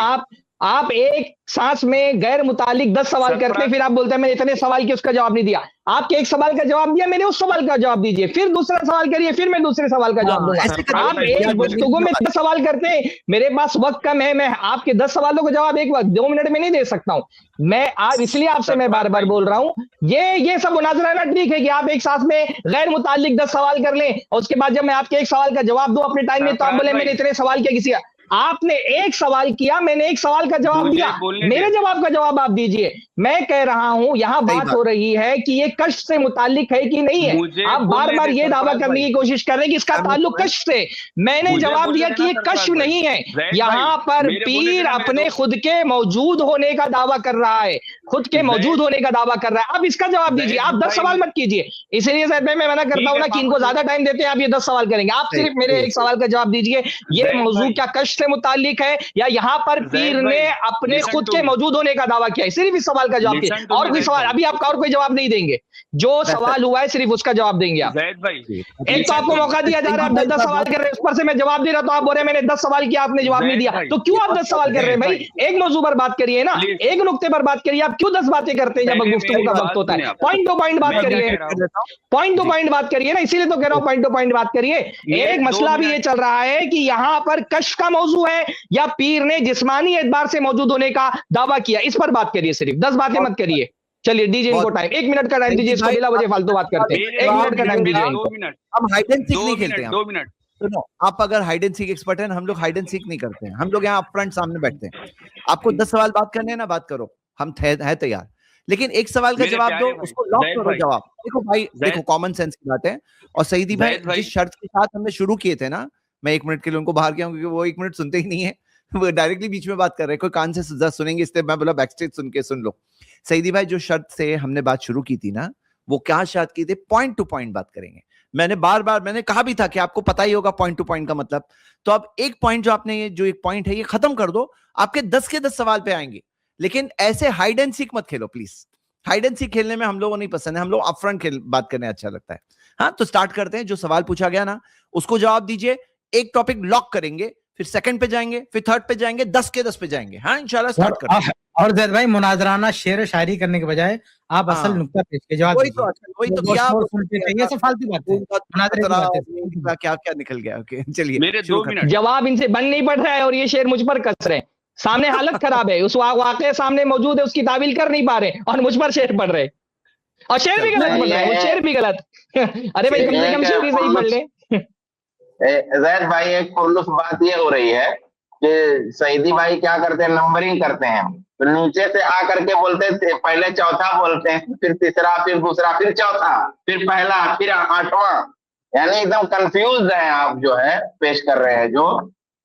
Speaker 3: آپ ایک سانس میں غیر متعلق 10 سوال کرتے ہیں، پھر آپ بولتے ہیں میں اتنے سوال کی اس کا جواب نہیں دیا. آپ کے ایک سوال کا جواب دیا، میں نے اس سوال کا جواب دیجیے، پھر دوسرا سوال کریے، پھر میں دوسرے سوال کا جواب دوں گا. آپ ایک گفتگو میں 10 سوال کرتے ہیں، میرے پاس وقت کم ہے، میں آپ کے 10 سوالوں کا جواب ایک وقت 2 منٹ میں نہیں دے سکتا ہوں. میں اس لیے آپ سے میں بار بار بول رہا ہوں، یہ سب مناظرہ ٹھیک ہے کہ آپ ایک ساتھ میں غیر متعلق 10 سوال کر لیں، اور اس کے بعد جب میں آپ کے ایک سوال کا جواب دوں اپنے ٹائم میں، تو آپ بولے میں نے اتنے سوال کیا. کسی آپ نے ایک سوال کیا، میں نے ایک سوال کا جواب دیا، میرے جواب کا جواب آپ دیجئے. میں کہہ رہا ہوں یہاں بات ہو رہی ہے کہ یہ کشف سے متعلق ہے کہ نہیں ہے. آپ بار بار یہ دعویٰ کرنے کی کوشش کر رہے ہیں کہ اس کا تعلق کشف سے. میں نے جواب دیا کہ یہ کشف نہیں ہے. یہاں پر پیر اپنے خود کے موجود ہونے کا دعویٰ کر رہا ہے، خود کے موجود ہونے کا دعویٰ کر رہا ہے. اب اس کا جواب دیجیے، آپ 10 سوال مت کیجیے. اسی لیے میں منع کرتا ہوں نا کہ ان کو زیادہ ٹائم دیتے ہیں، آپ یہ 10 سوال کریں گے. آپ صرف میرے ایک سوال کا جواب دیجیے، یہ موضوع کیا کشف سے متعلق ہے یا یہاں پر پیر نے اپنے خود کے موجود ہونے کا دعویٰ کیا ہے؟ صرف اس سوال کا جواب دیجیے. اور کوئی سوال ابھی آپ کا اور کوئی جواب نہیں دیں گے، جو سوال ہوا ہے صرف اس کا جواب دیں گے آپ. ایک تو آپ کو موقع دیا جا رہا ہے، آپ 10 سوال کر رہے ہیں، اس پر سے میں جواب دے رہا تو آپ بول رہے ہیں میں نے 10 سوال کیا، آپ نے جواب نہیں دیا. تو کیوں آپ 10 سوال کر رہے ہیں بھائی؟ ایک موضوع پر بات کریے نا، ایک نقطے پر بات کریے. آپ کیوں 10 باتیں کرتے ہیں جب گفتگو کا وقت ہوتا ہے؟ پوائنٹ ٹو پوائنٹ بات کریے، پوائنٹ ٹو پوائنٹ بات کریے نا. اسی لیے تو کہہ رہا ہوں پوائنٹ ٹو پوائنٹ بات کریے. ایک مسئلہ بھی یہ چل رہا ہے کہ یہاں پر کشف کا موضوع ہے یا پیر نے جسمانی اعتبار سے موجود ہونے کا دعویٰ کیا، اس پر بات کریے. صرف 10 باتیں مت کریے. چلیے دیجیے ان کو ٹائم، 1 منٹ کا ٹائم دیجیے. اس کو بلا وجہ فالتو بات کرتے ہیں. 1 منٹ کا ٹائم دیجیے.
Speaker 2: ہم ہائیڈ اینڈ سیک نہیں کھیلتے ہیں. 2 منٹ سنو، آپ اگر ہائیڈ اینڈ سیک ایکسپرٹ ہیں، ہم لوگ ہائیڈ اینڈ سیک نہیں کرتے ہیں. ہم لوگ یہاں اپ فرنٹ سامنے بیٹھتے ہیں. آپ کو 10 سوال بات کرنے ہیں نا، بات کرو، ہم ہے تیار. لیکن ایک سوال کا جواب دو، اس کو لاک کرو جواب. دیکھو بھائی، دیکھو کامن سینس کی بات ہے. اور سعیدی بھائی جس شرط کے ساتھ ہم نے شروع کیے تھے نا، میں 1 منٹ کے لیے ان کو باہر کیا ہوں کیونکہ وہ 1 منٹ سنتے ہی نہیں ہے، وہ ڈائریکٹلی بیچ میں بات کر رہے ہیں. کوئی کان سے سنیں گے، اس لیے میں بولا بیک اسٹیج سن لو. سعیدی بھائی جو شرط سے ہم نے بات شروع کی تھی نا، وہ کیا شرط کی تھی؟ پوائنٹ ٹو پوائنٹ بات کریں گے. میں نے بار بار میں نے کہا بھی تھا کہ آپ کو پتا ہی ہوگا پوائنٹ ٹو پوائنٹ کا مطلب. تو اب ایک پوائنٹ جو آپ نے یہ جو ایک پوائنٹ ہے یہ ختم کر دو، آپ کے 10 کے 10 سوال پہ آئیں گے. لیکن ایسے ہائیڈ اینڈ سیک مت کھیلو پلیز. ہائیڈ اینڈ سیک کھیلنے میں ہم لوگوں نہیں پسند ہے، ہم لوگ اپ فرنٹ بات کرنے اچھا لگتا ہے. ہاں تو سٹارٹ کرتے ہیں. جو سوال پوچھا گیا نا اس کو جواب دیجئے. ایک ٹاپک لاک کریں گے، پھر سیکنڈ پہ جائیں گے، پھر تھرڈ پہ جائیں گے، 10 کے 10 پہ جائیں گے. ہاں انشاءاللہ سٹارٹ کرتے ہیں.
Speaker 4: اور زید بھائی مناظرانہ شعر و شاعری کرنے کے بجائے آپ اصل نقطہ پیش کے جواب دیجیے. وہی تو کیا یہ سب فالتو باتیں
Speaker 2: کیا نکل گیا. اوکے چلیے
Speaker 1: میرے 2 منٹ.
Speaker 3: جواب ان سے بن نہیں پڑ رہا ہے اور یہ شعر مجھ پر کس رہے ہیں. سامنے حالت خراب ہے، اس واقعے سامنے موجود ہے، اس کی تعویل کر نہیں پا رہے اور مجھ پر شعر پڑھ رہے. اور شعر بھی غلط پڑھ رہے ہیں، وہ شعر بھی غلط. ارے بھائی کم سے کم شعر بھی صحیح پڑھ لیں.
Speaker 5: زید بھائی ایک خلوص بات یہ ہو رہی ہے کہ سعیدی بھائی کیا کرتے ہیں، نمبرنگ کرتے ہیں. نیچے سے آ کر کے بولتے تھے، پہلے چوتھا بولتے ہیں، پھر تیسرا، پھر دوسرا، پھر چوتھا، پھر پہلا، پھر 8واں. یعنی ایک دم کنفیوز ہیں آپ جو ہے پیش کر رہے ہیں جو،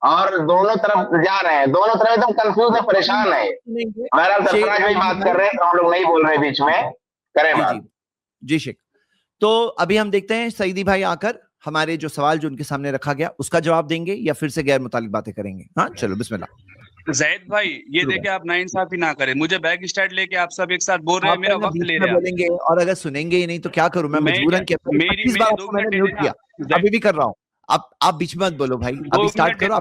Speaker 5: اور دونوں طرف جا رہے ہیں، دونوں طرف ایک دم کنفیوز ہے، پریشان ہے. بہرحال سرفراز بھائی بات کر رہے ہیں تو ہم لوگ نہیں بول رہے بیچ میں، کریں بات.
Speaker 2: جی شیخ. تو ابھی ہم دیکھتے ہیں سعیدی بھائی آ کر ہمارے جو سوال جو ان کے سامنے رکھا گیا اس کا جواب دیں گے یا پھر سے غیر متعلق باتیں کریں گے. ہاں چلو بسم اللہ.
Speaker 1: زید بھائی یہ دیکھیں آپ ناانصافی نہ کریں، مجھے بیک اسٹارٹ لے کے آپ سب ایک ساتھ بول رہے ہیں، میرا وقت لے رہے ہیں.
Speaker 2: بولیں گے اور اگر سنیں گے ہی نہیں تو کیا کروں میں؟ مجبوراً کیا میں نے میوٹ کیا، ابھی بھی کر رہا ہوں. آپ بیچ میں مت بولو بھائی، ابھی اسٹارٹ کرو.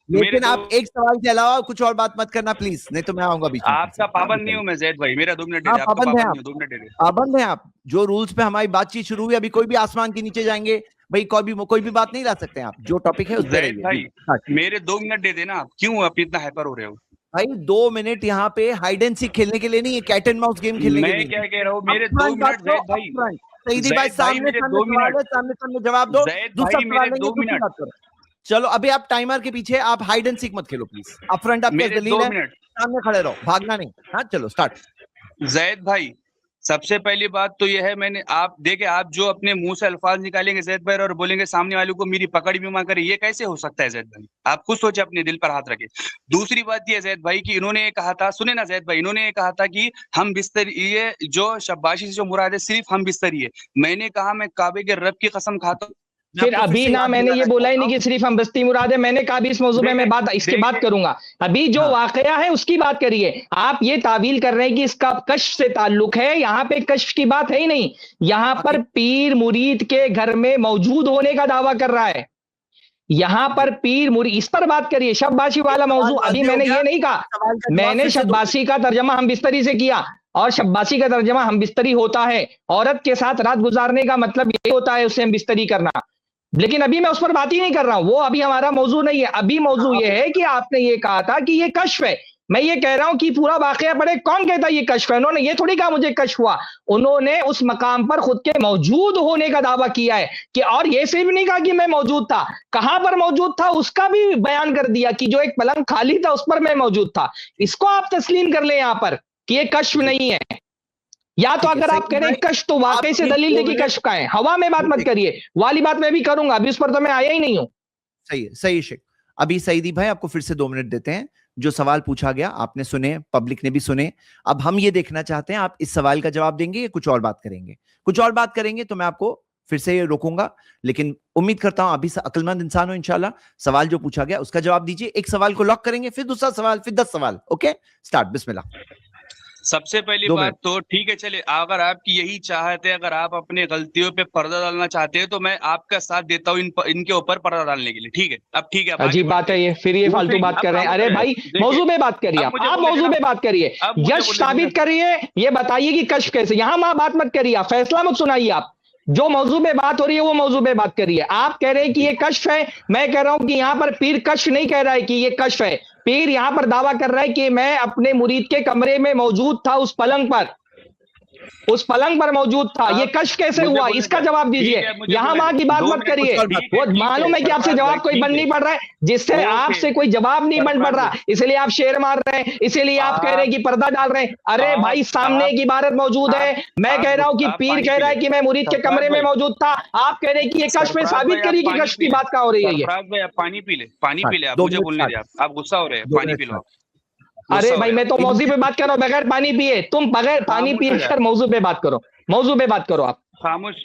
Speaker 2: لیکن آپ ایک سوال کے علاوہ کچھ اور بات مت کرنا پلیز، نہیں تو میں آؤں گا بیچ میں. آپ
Speaker 1: کا پابند نہیں ہوں میں زید بھائی، میرا 2 منٹ.
Speaker 2: پابند ہیں آپ، جو رولز پہ ہماری بات چیت شروع ہوئی. ابھی کوئی بھی آسمان کے نیچے جائیں گے بھائی کوئی بھی بات نہیں لا سکتے ہیں آپ, جو ٹاپک ہے اس پہ رہیے.
Speaker 1: بھائی میرے 2 منٹ دے دینا, آپ کیوں آپ اتنا ہائپر ہو رہے ہو؟
Speaker 2: بھائی 2 منٹ یہاں پہ ہائیڈ اینڈ سیک کھیلنے کے لیے نہیں ہے, کیٹ اینڈ ماؤس گیم کھیلنے کے لیے.
Speaker 1: میں کیا کہہ رہا ہوں, میرے 2 منٹ زید بھائی,
Speaker 2: سعیدی بھائی سامنے سامنے جواب دو, دوسرا سوال لیں گے, دوسری بات کرو. چلو ابھی آپ ٹائمر کے پیچھے آپ ہائیڈ اینڈ سیک مت کھیلو پلیز, اپ فرنٹ آپ کے دلیل ہے, سامنے کھڑے رہو, بھاگنا نہیں. ہاں چلو سٹارٹ.
Speaker 1: زید بھائی سب سے پہلی بات تو یہ ہے, میں نے آپ دیکھیں, آپ جو اپنے منہ سے الفاظ نکالیں گے زید بھائی اور بولیں گے سامنے والے کو میری پکڑ بھی ماں کرے, یہ کیسے ہو سکتا ہے زید بھائی؟ آپ خود سوچے, اپنے دل پر ہاتھ رکھے. دوسری بات یہ زید بھائی کہ انہوں نے یہ کہا تھا, سنیں نا زید بھائی, انہوں نے یہ کہا تھا کہ ہم بستری, یہ جو شباشی سے جو مراد ہے صرف ہم بستری ہے. میں نے کہا میں کعبے کے رب کی قسم کھاتا ہوں.
Speaker 3: پھر ابھی نہ میں نے یہ بولا ہی نہیں کہ صرف ہم بستی مراد ہے, میں نے کہا بھی اس موضوع میں بات اس کی بات کروں گا. ابھی جو واقعہ ہے اس کی بات کریے. آپ یہ تعویل کر رہے ہیں کہ اس کا کشف سے تعلق ہے, یہاں پہ کشف کی بات ہے ہی نہیں. یہاں پر پیر مرید کے گھر میں موجود ہونے کا دعویٰ کر رہا ہے. یہاں پر پیر مرید, اس پر بات کریے. شباشی والا موضوع ابھی میں نے یہ نہیں کہا, میں نے شباشی کا ترجمہ ہم بستری سے کیا, اور شباشی کا ترجمہ ہم بستری ہوتا ہے, عورت کے ساتھ رات گزارنے کا مطلب یہ ہوتا ہے اسے ہم بستری کرنا. لیکن ابھی میں اس پر بات ہی نہیں کر رہا ہوں, وہ ابھی ہمارا موضوع نہیں ہے. ابھی موضوع یہ ہے کہ آپ نے یہ کہا تھا کہ یہ کشف ہے. میں یہ کہہ رہا ہوں کہ پورا واقعہ پڑھے, کون کہتا ہے یہ کشف ہے؟ انہوں نے یہ تھوڑی کہا مجھے کشف ہوا, انہوں نے اس مقام پر خود کے موجود ہونے کا دعویٰ کیا ہے کہ, اور یہ صرف نہیں کہا کہ میں موجود تھا, کہاں پر موجود تھا اس کا بھی بیان کر دیا کہ جو ایک پلنگ خالی تھا اس پر میں موجود تھا. اس کو آپ تسلیم کر لیں یہاں پر کہ یہ کشف نہیں ہے. یا تو اگر آپ کہہ رہے ہیں کشف تو واقعی سے دلیل دے کہ کشف کا ہے, ہوا میں بات مت کریے. والی بات میں بھی کروں گا, ابھی اس پر تو میں آیا ہی نہیں ہوں.
Speaker 2: صحیح ہے, صحیح شیخ. ابھی سعیدی بھائی آپ کو پھر سے 2 منٹ دیتے ہیں. جو سوال پوچھا گیا آپ نے سنے, پبلک نے بھی سنے. اب ہم یہ دیکھنا چاہتے ہیں آپ اس سوال کا جواب دیں گے یا کچھ اور بات کریں گے. کچھ اور بات کریں گے تو میں آپ کو پھر سے یہ روکوں گا, لیکن امید کرتا ہوں ابھی سے عقل مند انسان ہو انشاءاللہ. سوال جو پوچھا گیا اس کا جواب دیجیے, ایک سوال کو لاک کریں گے, پھر دوسرا سوال, پھر 10 سوال. اوکے سٹارٹ, بسم اللہ.
Speaker 1: سب سے پہلی بات تو ٹھیک ہے, چلے اگر آپ کی یہی چاہت ہے, اگر آپ اپنے غلطیوں پہ پردہ ڈالنا چاہتے ہیں تو میں آپ کا ساتھ دیتا ہوں ان کے اوپر پردہ ڈالنے کے لیے. ٹھیک ہے, اب ٹھیک ہے,
Speaker 3: عجیب بات ہے یہ, پھر یہ فالتو بات کر رہے ہیں. ارے بھائی موضوع پہ بات کریے, آپ موضوع پہ بات کریے, یش ثابت کریے, یہ بتائیے کہ کشف کیسے. یہاں وہاں بات مت کریے, فیصلہ مت سنائیے. آپ جو موضوع پہ بات ہو رہی ہے وہ موضوع پہ بات کریے. آپ کہہ رہے ہیں کہ یہ کشف ہے, میں کہہ رہا ہوں کہ یہاں پر پیر کشف نہیں کہہ رہا ہے کہ یہ کشف ہے. پیر یہاں پر دعویٰ کر رہا ہے کہ میں اپنے مرید کے کمرے میں موجود تھا, اس پلنگ پر موجود تھا. یہ کشف کیسے ہوا, اس کا جواب دیجئے. یہاں وہاں کی بات مت کریے. وہ معلوم ہے کہ آپ سے جواب کوئی بن نہیں پڑ رہا ہے, جس سے آپ سے کوئی جواب نہیں بن پڑ رہا, اسی لیے آپ شیر مار رہے ہیں, اسی لیے آپ کہہ رہے ہیں کہ پردہ ڈال رہے ہیں. ارے بھائی سامنے ایک عبارت موجود ہے, میں کہہ رہا ہوں کہ پیر کہہ رہا ہے کہ میں مرید کے کمرے میں موجود تھا, آپ کہہ رہے ہیں کہ یہ کشف میں ثابت کریے کہ کشف کی بات کہاں ہو رہی ہے. یہ
Speaker 1: پانی پی لے, آپ مجھے بولنے دیں, آپ غصہ ہو رہے ہیں, پانی پی لو.
Speaker 3: ارے بھائی میں تو موضوع پہ بات کر رہا ہوں, بغیر پانی پیے. تم بغیر پانی پیے کر موضوع پہ بات کرو, موضوع پہ بات کرو. آپ
Speaker 1: خاموش.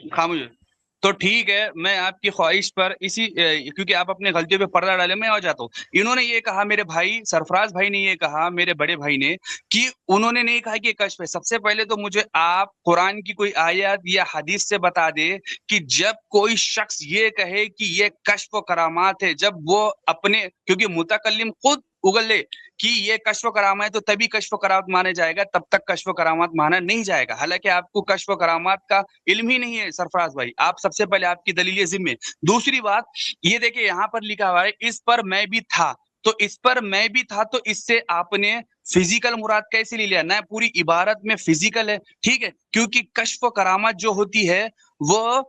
Speaker 1: تو ٹھیک ہے, میں آپ کی خواہش پر اسی کیونکہ آپ اپنے غلطیوں پہ پردہ ڈالے, میں آ جاتا ہوں. انہوں نے یہ کہا, میرے بھائی سرفراز بھائی نے یہ کہا, میرے بڑے بھائی نے, کہ انہوں نے نہیں کہا کہ کشف ہے. سب سے پہلے تو مجھے آپ قرآن کی کوئی آیات یا حدیث سے بتا دے کہ جب کوئی شخص یہ کہے کہ یہ کشف و کرامات ہے, جب وہ اپنے, کیونکہ متکلم خود اگل لے کہ یہ کشف و کرامات ہے تو تبھی کشف و کرامات مانے جائے گا, تب تک کشف و کرامات مانا نہیں جائے گا. حالانکہ آپ کو کشف و کرامات کا علم ہی نہیں ہے سرفراز بھائی. آپ سب سے پہلے آپ کی دلیل ذمہ. دوسری بات یہ دیکھیں, یہاں پر لکھا ہوا ہے اس پر میں بھی تھا, تو اس پر میں بھی تھا, تو اس سے آپ نے فزیکل مراد کیسے لے لیا؟ نہ پوری عبارت میں فزیکل ہے, ٹھیک ہے, کیونکہ کشف و کرامات جو ہوتی ہے وہ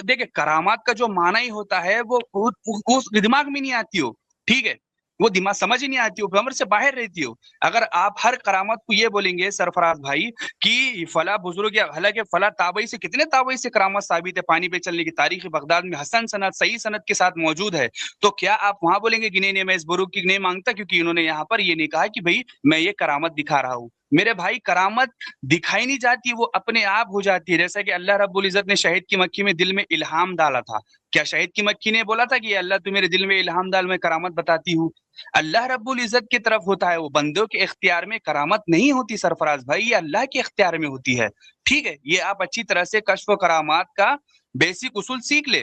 Speaker 1: دیکھیں کرامات کا جو معنی ہی ہوتا ہے وہ اس دماغ میں نہیں آتی ہو, ٹھیک ہے, وہ دماغ سمجھ ہی نہیں آتی ہو, عمر سے باہر رہتی ہو. اگر آپ ہر کرامت کو یہ بولیں گے سرفراز بھائی کہ فلاں بزرگ, حالانکہ فلاں تابعی سے کتنے تابعی سے کرامت ثابت ہے, پانی پہ چلنے کی تاریخ بغداد میں حسن سند صحیح سند کے ساتھ موجود ہے, تو کیا آپ وہاں بولیں گے کہ نہیں میں اس بزرگ کی نہیں مانگتا, کیونکہ انہوں نے یہاں پر یہ نہیں کہا کہ بھائی میں یہ کرامت دکھا رہا ہوں. میرے بھائی کرامت دکھائی نہیں جاتی, وہ اپنے آپ ہو جاتی ہے. جیسا کہ اللہ رب العزت نے شہد کی مکھی میں دل میں الہام ڈالا تھا, کیا شہد کی مکھی نے بولا تھا کہ اللہ تو میرے دل میں الہام ڈال, میں کرامت بتاتی ہوں؟ اللہ رب العزت کی طرف ہوتا ہے, وہ بندوں کے اختیار میں کرامت نہیں ہوتی سرفراز بھائی, یہ اللہ کے اختیار میں ہوتی ہے. ٹھیک ہے, یہ آپ اچھی طرح سے کشف و کرامات کا بیسک اصول سیکھ لے.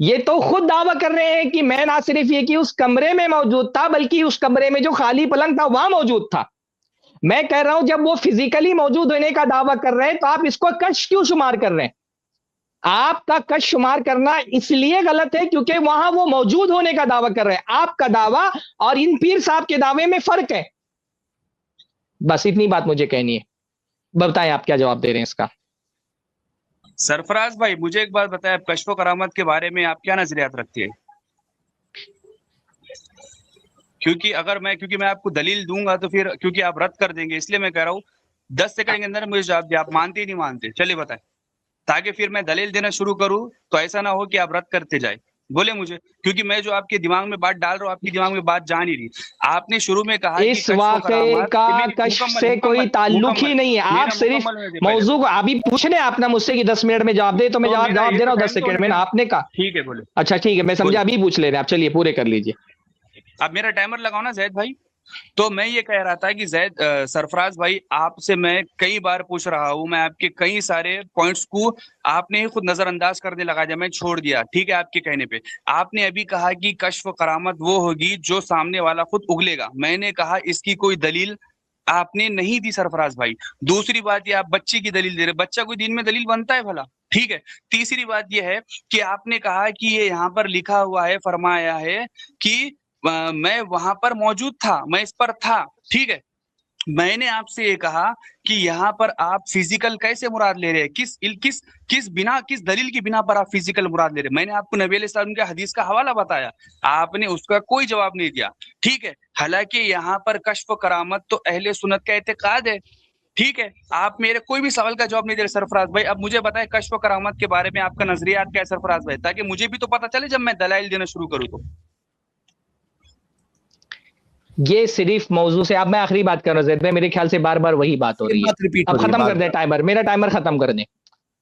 Speaker 3: یہ تو خود دعویٰ کر رہے ہیں کہ میں نہ صرف یہ کہ اس کمرے میں موجود تھا بلکہ اس کمرے میں جو خالی پلنگ تھا وہاں موجود تھا. میں کہہ رہا ہوں جب وہ فزیکلی موجود ہونے کا دعویٰ کر رہے ہیں تو آپ اس کو کشف کیوں شمار کر رہے ہیں؟ آپ کا کشف شمار کرنا اس لیے غلط ہے کیونکہ وہاں وہ موجود ہونے کا دعویٰ کر رہے ہیں. آپ کا دعویٰ اور ان پیر صاحب کے دعوے میں فرق ہے. بس اتنی بات مجھے کہنی ہے. بتائیں آپ کیا جواب دے رہے ہیں اس کا.
Speaker 1: سرفراز بھائی مجھے ایک بات بتائیں، کشف و کرامت کے بارے میں آپ کیا نظریات رکھتی ہے؟ کیونکہ میں آپ کو دلیل دوں گا تو پھر کیونکہ آپ رد کر دیں گے، اس لیے میں کہہ رہا ہوں 10 سیکنڈ کے اندر مجھے جواب دیں. آپ مانتے ہی نہیں مانتے؟ چلیے بتائیں، تاکہ پھر میں دلیل دینا شروع کروں تو ایسا نہ ہو کہ آپ رد کرتے جائیں. بولے مجھے، کیونکہ میں جو آپ کے دماغ میں بات ڈال رہا ہوں آپ کے دماغ میں بات جا نہیں رہی. آپ نے شروع میں کہا
Speaker 3: اس واقعے کا کشف سے کوئی تعلق ہی نہیں ہے. آپ صرف موضوع کو ابھی پوچھ رہے ہیں آپ نے مجھ سے کہ 10 منٹ میں جواب دے، تو میں جواب دے رہا ہوں 10 سیکنڈ میں. آپ نے کہا
Speaker 1: ٹھیک ہے بولے.
Speaker 3: اچھا ٹھیک ہے، میں سمجھا ابھی پوچھ لے رہے ہیں آپ. چلیے پورے کر لیجیے.
Speaker 1: اب میرا ٹائمر لگاؤ نا زید بھائی. تو میں یہ کہہ رہا تھا کہ زید سرفراز بھائی آپ سے میں کئی بار پوچھ رہا ہوں، میں آپ کے کئی سارے پوائنٹس کو آپ نے خود نظر انداز کرنے لگا جب میں چھوڑ دیا. ٹھیک ہے، آپ کے کہنے پہ آپ نے ابھی کہا کہ کشف و کرامت وہ ہوگی جو سامنے والا خود اگلے گا. میں نے کہا اس کی کوئی دلیل آپ نے نہیں دی سرفراز بھائی. دوسری بات یہ آپ بچے کی دلیل دے رہے. بچہ کوئی دین میں دلیل بنتا ہے بھلا؟ ٹھیک ہے. تیسری بات یہ ہے کہ آپ نے کہا کہ یہ یہاں پر لکھا ہوا ہے، فرمایا ہے کہ میں وہاں پر موجود تھا، میں اس پر تھا. ٹھیک ہے، میں نے آپ سے یہ کہا کہ یہاں پر آپ فزیکل کیسے مراد لے رہے ہیں؟ کس دلیل کی بنا پر آپ فزیکل مراد لے رہے ہیں؟ میں نے آپ کو نبی علیہ السلام کے حدیث کا حوالہ بتایا، آپ نے اس کا کوئی جواب نہیں دیا. ٹھیک ہے، حالانکہ یہاں پر کشف و کرامت تو اہل سنت کا اعتقاد ہے. ٹھیک ہے، آپ میرے کوئی بھی سوال کا جواب نہیں دے رہے سرفراز بھائی. اب مجھے بتائیں کشف و کرامت کے بارے میں آپ کا نظریات کیا ہے سرفراز بھائی، تاکہ مجھے بھی تو پتہ چلے جب میں دلائل دینا شروع کروں تو.
Speaker 3: یہ صرف موضوع سے اب میں آخری بات کر رہا ہوں زید بھائی، میرے خیال سے بار بار وہی بات ہو رہی ہے. اب ختم کر دیں ٹائمر، میرا ٹائمر ختم کر دیں.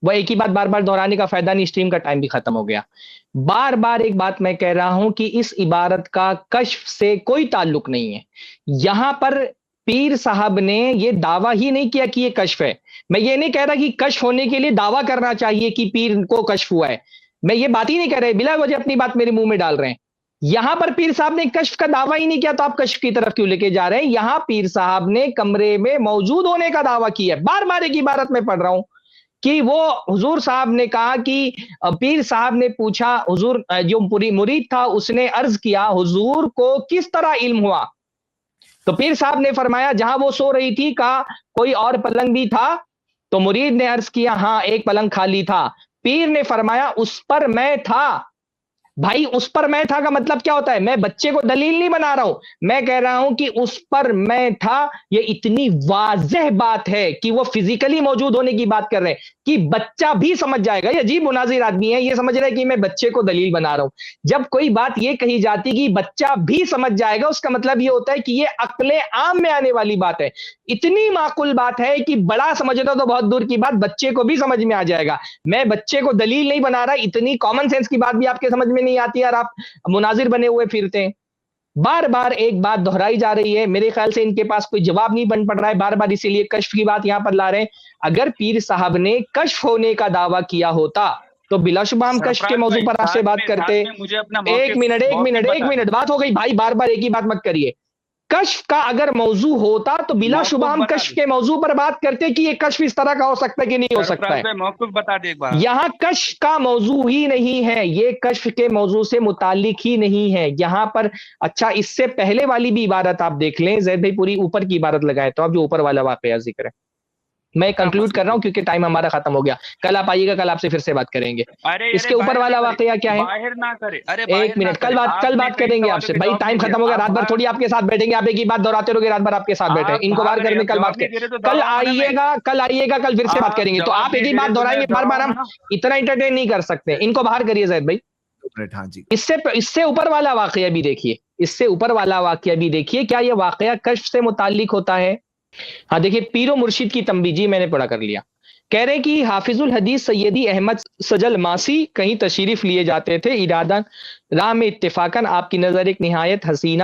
Speaker 3: وہ ایک ہی بات بار بار دہرانے کا فائدہ نہیں، اسٹریم کا ٹائم بھی ختم ہو گیا. بار بار ایک بات میں کہہ رہا ہوں کہ اس عبارت کا کشف سے کوئی تعلق نہیں ہے. یہاں پر پیر صاحب نے یہ دعویٰ ہی نہیں کیا کہ یہ کشف ہے. میں یہ نہیں کہہ رہا کہ کشف ہونے کے لیے دعویٰ کرنا چاہیے کہ پیر کو کشف ہوا ہے. میں یہ بات ہی نہیں کہہ رہے، بلا وجہ اپنی بات میرے منہ میں ڈال رہے ہیں. یہاں پر پیر صاحب نے کشف کا دعویٰ ہی نہیں کیا تو آپ کشف کی طرف کیوں لے کے جا رہے ہیں؟ یہاں پیر صاحب نے کمرے میں موجود ہونے کا دعویٰ کیا ہے. بار بار ایک عبارت میں پڑھ رہا ہوں کہ وہ حضور صاحب نے کہا کہ پیر صاحب نے پوچھا، حضور جو مرید تھا اس نے عرض کیا حضور کو کس طرح علم ہوا؟ تو پیر صاحب نے فرمایا جہاں وہ سو رہی تھی کہا کوئی اور پلنگ بھی تھا؟ تو مرید نے عرض کیا ہاں ایک پلنگ خالی تھا. پیر نے فرمایا اس پر میں تھا. بھائی اس پر میں تھا کا مطلب کیا ہوتا ہے؟ میں بچے کو دلیل نہیں بنا رہا ہوں، میں کہہ رہا ہوں کہ اس پر میں تھا. یہ اتنی واضح بات ہے کہ وہ فزیکلی موجود ہونے کی بات کر رہے ہیں کہ بچہ بھی سمجھ جائے گا. یہ عجیب مناظر آدمی ہے، یہ سمجھ رہے کہ میں بچے کو دلیل بنا رہا ہوں. جب کوئی بات یہ کہی جاتی کہ بچہ بھی سمجھ جائے گا، اس کا مطلب یہ ہوتا ہے کہ یہ عقل عام میں آنے والی بات ہے. اتنی معقول بات ہے کہ بڑا سمجھنا تو بہت دور کی بات، بچے کو بھی سمجھ میں آ جائے گا. میں بچے کو دلیل نہیں بنا رہا، اتنی کامن سینس کی بات بھی آپ کے سمجھ میں نہیں آتی اور آپ مناظر بنے ہوئے پھرتے ہیں. بار بار ایک بات دہرائی جا رہی ہے، میرے خیال سے ان کے پاس کوئی جواب نہیں بن پڑ رہا ہے. بار بار اسی لیے کشف کی بات یہاں پر لا رہے ہیں. اگر پیر صاحب نے کشف ہونے کا دعویٰ کیا ہوتا تو بلا شبہ ہم کشف کے موضوع پر آپ سے بات کرتے. ایک منٹ بات ہو گئی بھائی، بار بار ایک ہی بات مت کریے. کشف کا اگر موضوع ہوتا تو بلا شبہ ہم کشف کے موضوع پر بات کرتے کہ یہ کشف اس طرح کا ہو سکتا ہے کہ نہیں ہو سکتا ہے.
Speaker 1: موقف بتا دے ایک بار.
Speaker 3: یہاں کشف کا موضوع ہی نہیں ہے، یہ کشف کے موضوع سے متعلق ہی نہیں ہے یہاں پر. اچھا اس سے پہلے والی بھی عبارت آپ دیکھ لیں، زید بھائی پوری اوپر کی عبارت لگائے تو اب جو اوپر والا واقعہ ذکر ہے میں کنکلوڈ کر رہا ہوں کیونکہ ٹائم ہمارا ختم ہو گیا. کل آپ آئیے گا، کل آپ سے پھر سے بات کریں گے. اس کے اوپر والا واقعہ کیا ہے؟ ایک منٹ، کل بات کریں گے آپ سے. بھائی ٹائم ختم ہو گیا، رات بھر تھوڑی آپ کے ساتھ بیٹھیں گے، آپ ایک ہی بات دہراتے رہو گے رات بھر آپ کے ساتھ بیٹھے. ان کو باہر کریں گے، کل بات کریں. کل آئیے گا، کل پھر سے بات کریں گے. تو آپ ایک ہی بات دہرائیں گے بار بار، ہم اتنا انٹرٹین نہیں کر سکتے. ان کو باہر کریے زید بھائی. اس سے اوپر والا واقعہ بھی دیکھیے، کیا یہ واقعہ کشف سے متعلق ہوتا ہے؟ ہاں دیکھیے، پیر و مرشد کی تنبیہ جی میں نے پڑھا کر لیا. کہہ رہے کہ حافظ الحدیث سیدی احمد سجل ماسی کہیں تشریف لیے جاتے تھے ارادہ راہ میں اتفاقاً آپ کی نظر ایک نہایت حسینہ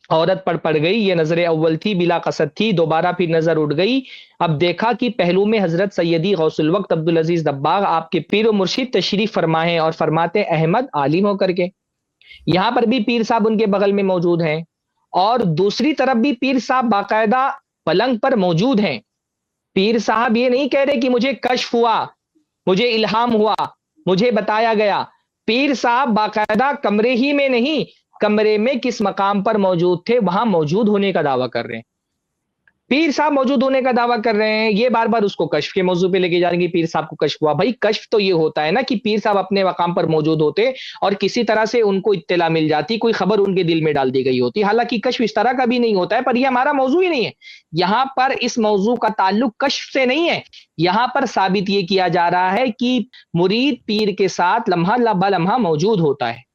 Speaker 3: عورت پڑ گئی، یہ نظر اول تھی، بلا قصد تھی، دوبارہ پھر نظر اٹھ گئی، اب دیکھا کہ پہلو میں حضرت سیدی غوث الوقت عبدالعزیز دباغ آپ کے پیر و مرشد تشریف فرمائے اور فرماتے احمد عالم ہو کر کے، یہاں پر بھی پیر صاحب ان کے بغل میں موجود ہیں، اور دوسری طرف بھی پیر صاحب باقاعدہ پلنگ پر موجود ہیں. پیر صاحب یہ نہیں کہہ رہے کہ مجھے کشف ہوا، مجھے الہام ہوا، مجھے بتایا گیا. پیر صاحب باقاعدہ کمرے ہی میں نہیں، کمرے میں کس مقام پر موجود تھے وہاں موجود ہونے کا دعویٰ کر رہے ہیں. پیر صاحب موجود ہونے کا دعویٰ کر رہے ہیں، یہ بار بار اس کو کشف کے موضوع پہ لے کے جا رہے ہیں کہ پیر صاحب کو کشف ہوا. بھائی کشف تو یہ ہوتا ہے نا کہ پیر صاحب اپنے مقام پر موجود ہوتے اور کسی طرح سے ان کو اطلاع مل جاتی، کوئی خبر ان کے دل میں ڈال دی گئی ہوتی. حالانکہ کشف اس طرح کا بھی نہیں ہوتا ہے، پر یہ ہمارا موضوع ہی نہیں ہے. یہاں پر اس موضوع کا تعلق کشف سے نہیں ہے، یہاں پر ثابت یہ کیا جا رہا ہے کہ مرید پیر کے ساتھ لمحہ بلمحہ موجود ہوتا ہے.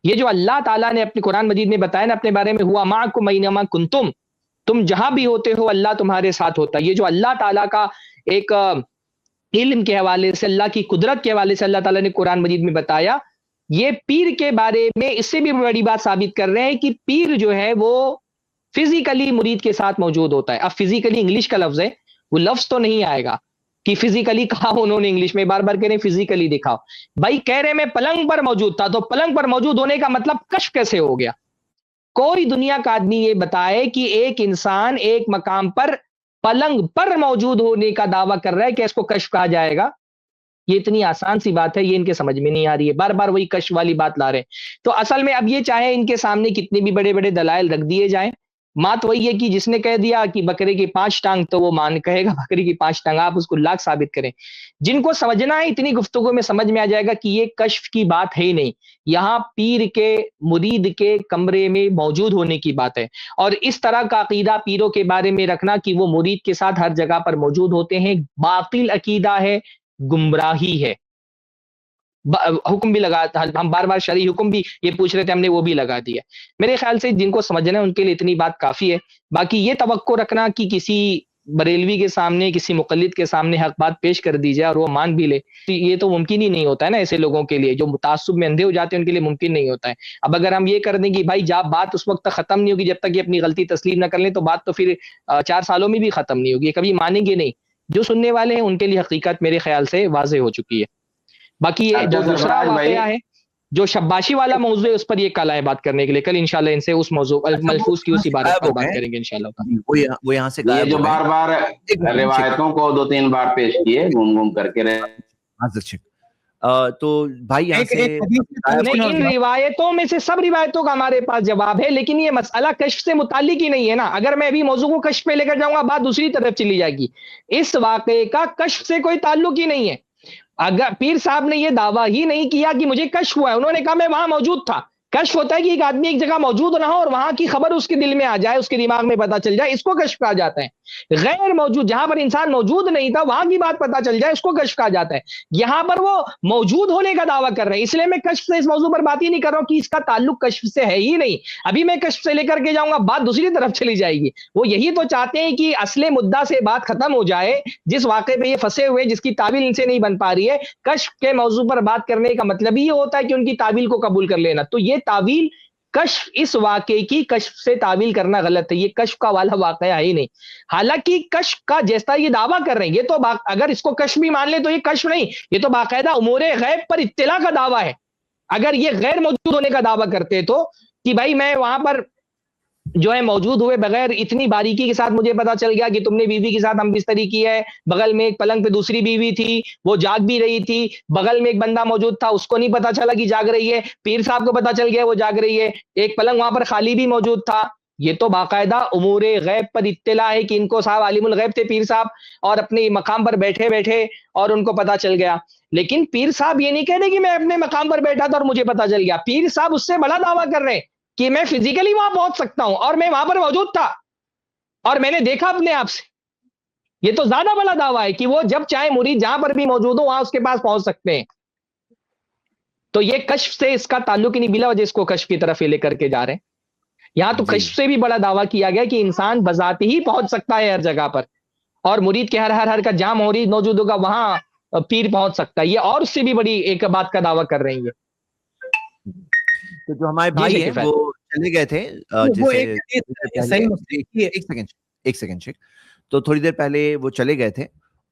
Speaker 3: یہ جو اللہ تعالیٰ نے اپنے قرآن مجید میں بتایا نا اپنے بارے میں، ہوا معکم اینما کنتم، تم جہاں بھی ہوتے ہو اللہ تمہارے ساتھ ہوتا ہے. یہ جو اللہ تعالیٰ کا ایک علم کے حوالے سے، اللہ کی قدرت کے حوالے سے اللہ تعالیٰ نے قرآن مجید میں بتایا، یہ پیر کے بارے میں اس سے بھی بڑی بات ثابت کر رہے ہیں کہ پیر جو ہے وہ فزیکلی مرید کے ساتھ موجود ہوتا ہے. اب فزیکلی انگلش کا لفظ ہے، وہ لفظ تو نہیں آئے گا کہ فزیکلی کہا انہوں نے انگلش میں، بار بار کہہ رہے ہیں فزیکلی دکھاؤ. بھائی کہہ رہے میں پلنگ پر موجود تھا، تو پلنگ پر موجود ہونے کا مطلب کشف کیسے ہو گیا؟ کوئی دنیا کا آدمی یہ بتائے کہ ایک انسان ایک مقام پر پلنگ پر موجود ہونے کا دعویٰ کر رہا ہے کہ اس کو کشف کہا جائے گا؟ یہ اتنی آسان سی بات ہے، یہ ان کے سمجھ میں نہیں آ رہی ہے، بار بار وہی کشف والی بات لا رہے ہیں. تو اصل میں اب یہ چاہے ان کے سامنے کتنے بھی بڑے بڑے دلائل رکھ دیے جائیں، بات وہی ہے کہ جس نے کہہ دیا کہ بکرے کی 5 ٹانگ تو وہ کہے گا بکری کی 5 ٹانگ، آپ اس کو لاکھ ثابت کریں. جن کو سمجھنا ہے اتنی گفتگو میں سمجھ میں آ جائے گا کہ یہ کشف کی بات ہے ہی نہیں، یہاں پیر کے مرید کے کمرے میں موجود ہونے کی بات ہے. اور اس طرح کا عقیدہ پیروں کے بارے میں رکھنا کہ وہ مرید کے ساتھ ہر جگہ پر موجود ہوتے ہیں، باطل عقیدہ ہے، گمراہی ہے. حکم بھی لگا، ہم بار بار شرعی حکم بھی یہ پوچھ رہے تھے، ہم نے وہ بھی لگا دیا. میرے خیال سے جن کو سمجھنا ہے ان کے لیے اتنی بات کافی ہے. باقی یہ توقع رکھنا کہ کسی بریلوی کے سامنے، کسی مقلد کے سامنے حق بات پیش کر دی جائے اور وہ مان بھی لے، یہ تو ممکن ہی نہیں ہوتا ہے نا. ایسے لوگوں کے لیے جو متعصب میں اندھے ہو جاتے ہیں ان کے لیے ممکن نہیں ہوتا ہے. اب اگر ہم یہ کر دیں کہ بھائی جب بات اس وقت تک ختم نہیں ہوگی جب تک یہ اپنی غلطی تسلیم نہ کر لیں، تو بات تو پھر 4 سالوں میں بھی ختم نہیں ہوگی، کبھی مانیں گے نہیں. جو سننے والے ہیں ان کے لیے حقیقت میرے خیال سے واضح ہو چکی ہے. باقی یہ جو دوسرا واقعہ ہے جو شباشی والا موضوع ہے، اس پر یہ کل آئے بات کرنے کے لیے، کل انشاءاللہ ان سے اس موضوع ملفوظ کی اس عبارت پر بات کریں گے انشاءاللہ.
Speaker 2: وہ یہاں سے
Speaker 5: یہ جو بار بار روایتوں کو 2-3 بار پیش کیے گھوم گھوم کر کے
Speaker 2: تو بھائی یہاں سے
Speaker 3: ان روایتوں میں سے سب روایتوں کا ہمارے پاس جواب ہے، لیکن یہ مسئلہ کشف سے متعلق ہی نہیں ہے نا. اگر میں ابھی موضوع کو کشف پہ لے کر جاؤں گا بات دوسری طرف چلی جائے گی. اس واقعے کا کشف سے کوئی تعلق ہی نہیں ہے. اگر پیر صاحب نے یہ دعویٰ ہی نہیں کیا کہ مجھے کشف ہوا ہے، انہوں نے کہا میں وہاں موجود تھا. کشف ہوتا ہے کہ ایک آدمی ایک جگہ موجود نہ ہو اور وہاں کی خبر اس کے دل میں آ جائے، اس کے دماغ میں پتہ چل جائے، اس کو کشف کہا جاتا ہے. غیر موجود، جہاں پر انسان موجود نہیں تھا وہاں کی بات پتہ چل جائے، اس کو کشف کہا جاتا ہے. یہاں پر وہ موجود ہونے کا دعویٰ کر رہے ہیں، اس لیے میں کشف سے اس موضوع پر بات ہی نہیں کر رہا ہوں کہ اس کا تعلق کشف سے ہے ہی نہیں. ابھی میں کشف سے لے کر کے جاؤں گا بات دوسری طرف چلی جائے گی. وہ یہی تو چاہتے ہیں کہ اصل مدعا سے بات ختم ہو جائے، جس واقعے پہ یہ پھنسے ہوئے جس کی تعویل ان سے نہیں بن پا رہی ہے. کشف کے موضوع پر بات کرنے کا مطلب یہ ہوتا ہے کہ ان کی تعویل کو قبول کر لینا. تو یہ تعویل کشف، اس واقعے کی کشف سے تعویل کرنا غلط ہے. یہ کشف کا والا واقعہ ہی نہیں. حالانکہ کشف کا جیسا یہ دعویٰ کر رہے ہیں، یہ تو اگر اس کو کشف بھی مان لے تو یہ کشف نہیں، یہ تو باقاعدہ امور غیب پر اطلاع کا دعویٰ ہے. اگر یہ غیر موجود ہونے کا دعویٰ کرتے تو کہ بھائی میں وہاں پر جو ہے موجود ہوئے بغیر اتنی باریکی کے ساتھ مجھے پتا چل گیا کہ تم نے بیوی کے ساتھ ہم بستری کی ہے، بغل میں ایک پلنگ پہ دوسری بیوی تھی، وہ جاگ بھی رہی تھی، بغل میں ایک بندہ موجود تھا، اس کو نہیں پتا چلا کہ جاگ رہی ہے، پیر صاحب کو پتا چل گیا وہ جاگ رہی ہے، ایک پلنگ وہاں پر خالی بھی موجود تھا. یہ تو باقاعدہ امور غیب پر اطلاع ہے کہ ان کو صاحب عالم الغیب تھے پیر صاحب، اور اپنے مقام پر بیٹھے بیٹھے اور ان کو پتا چل گیا. لیکن پیر صاحب یہ نہیں کہہ رہے کہ میں اپنے مقام پر بیٹھا تھا اور مجھے پتا چل گیا. پیر صاحب اس سے بڑا دعویٰ کر رہے ہیں کہ میں فزیکلی وہاں پہنچ سکتا ہوں اور میں وہاں پر موجود تھا اور میں نے دیکھا اپنے آپ سے. یہ تو زیادہ بڑا دعویٰ ہے کہ وہ جب چاہے مرید جہاں پر بھی موجود ہو وہاں اس کے پاس پہنچ سکتے ہیں. تو یہ کشف سے اس کا تعلق ہی نہیں، بلا وجہ اس کو کشف کی طرف لے کر کے جا رہے ہیں. یہاں تو کشف سے بھی بڑا دعویٰ کیا گیا کہ انسان بذات ہی پہنچ سکتا ہے ہر جگہ پر، اور مرید کے ہر کا جہاں مرید موجود ہوگا وہاں پیر پہنچ سکتا ہے. یہ اور اس سے بھی بڑی ایک بات کا دعویٰ کر رہے ہیں.
Speaker 2: تو جو ہمارے بھائی ہیں وہ چلے گئے تھے ایک سیکنڈ شیخ، تو تھوڑی دیر پہلے وہ چلے گئے تھے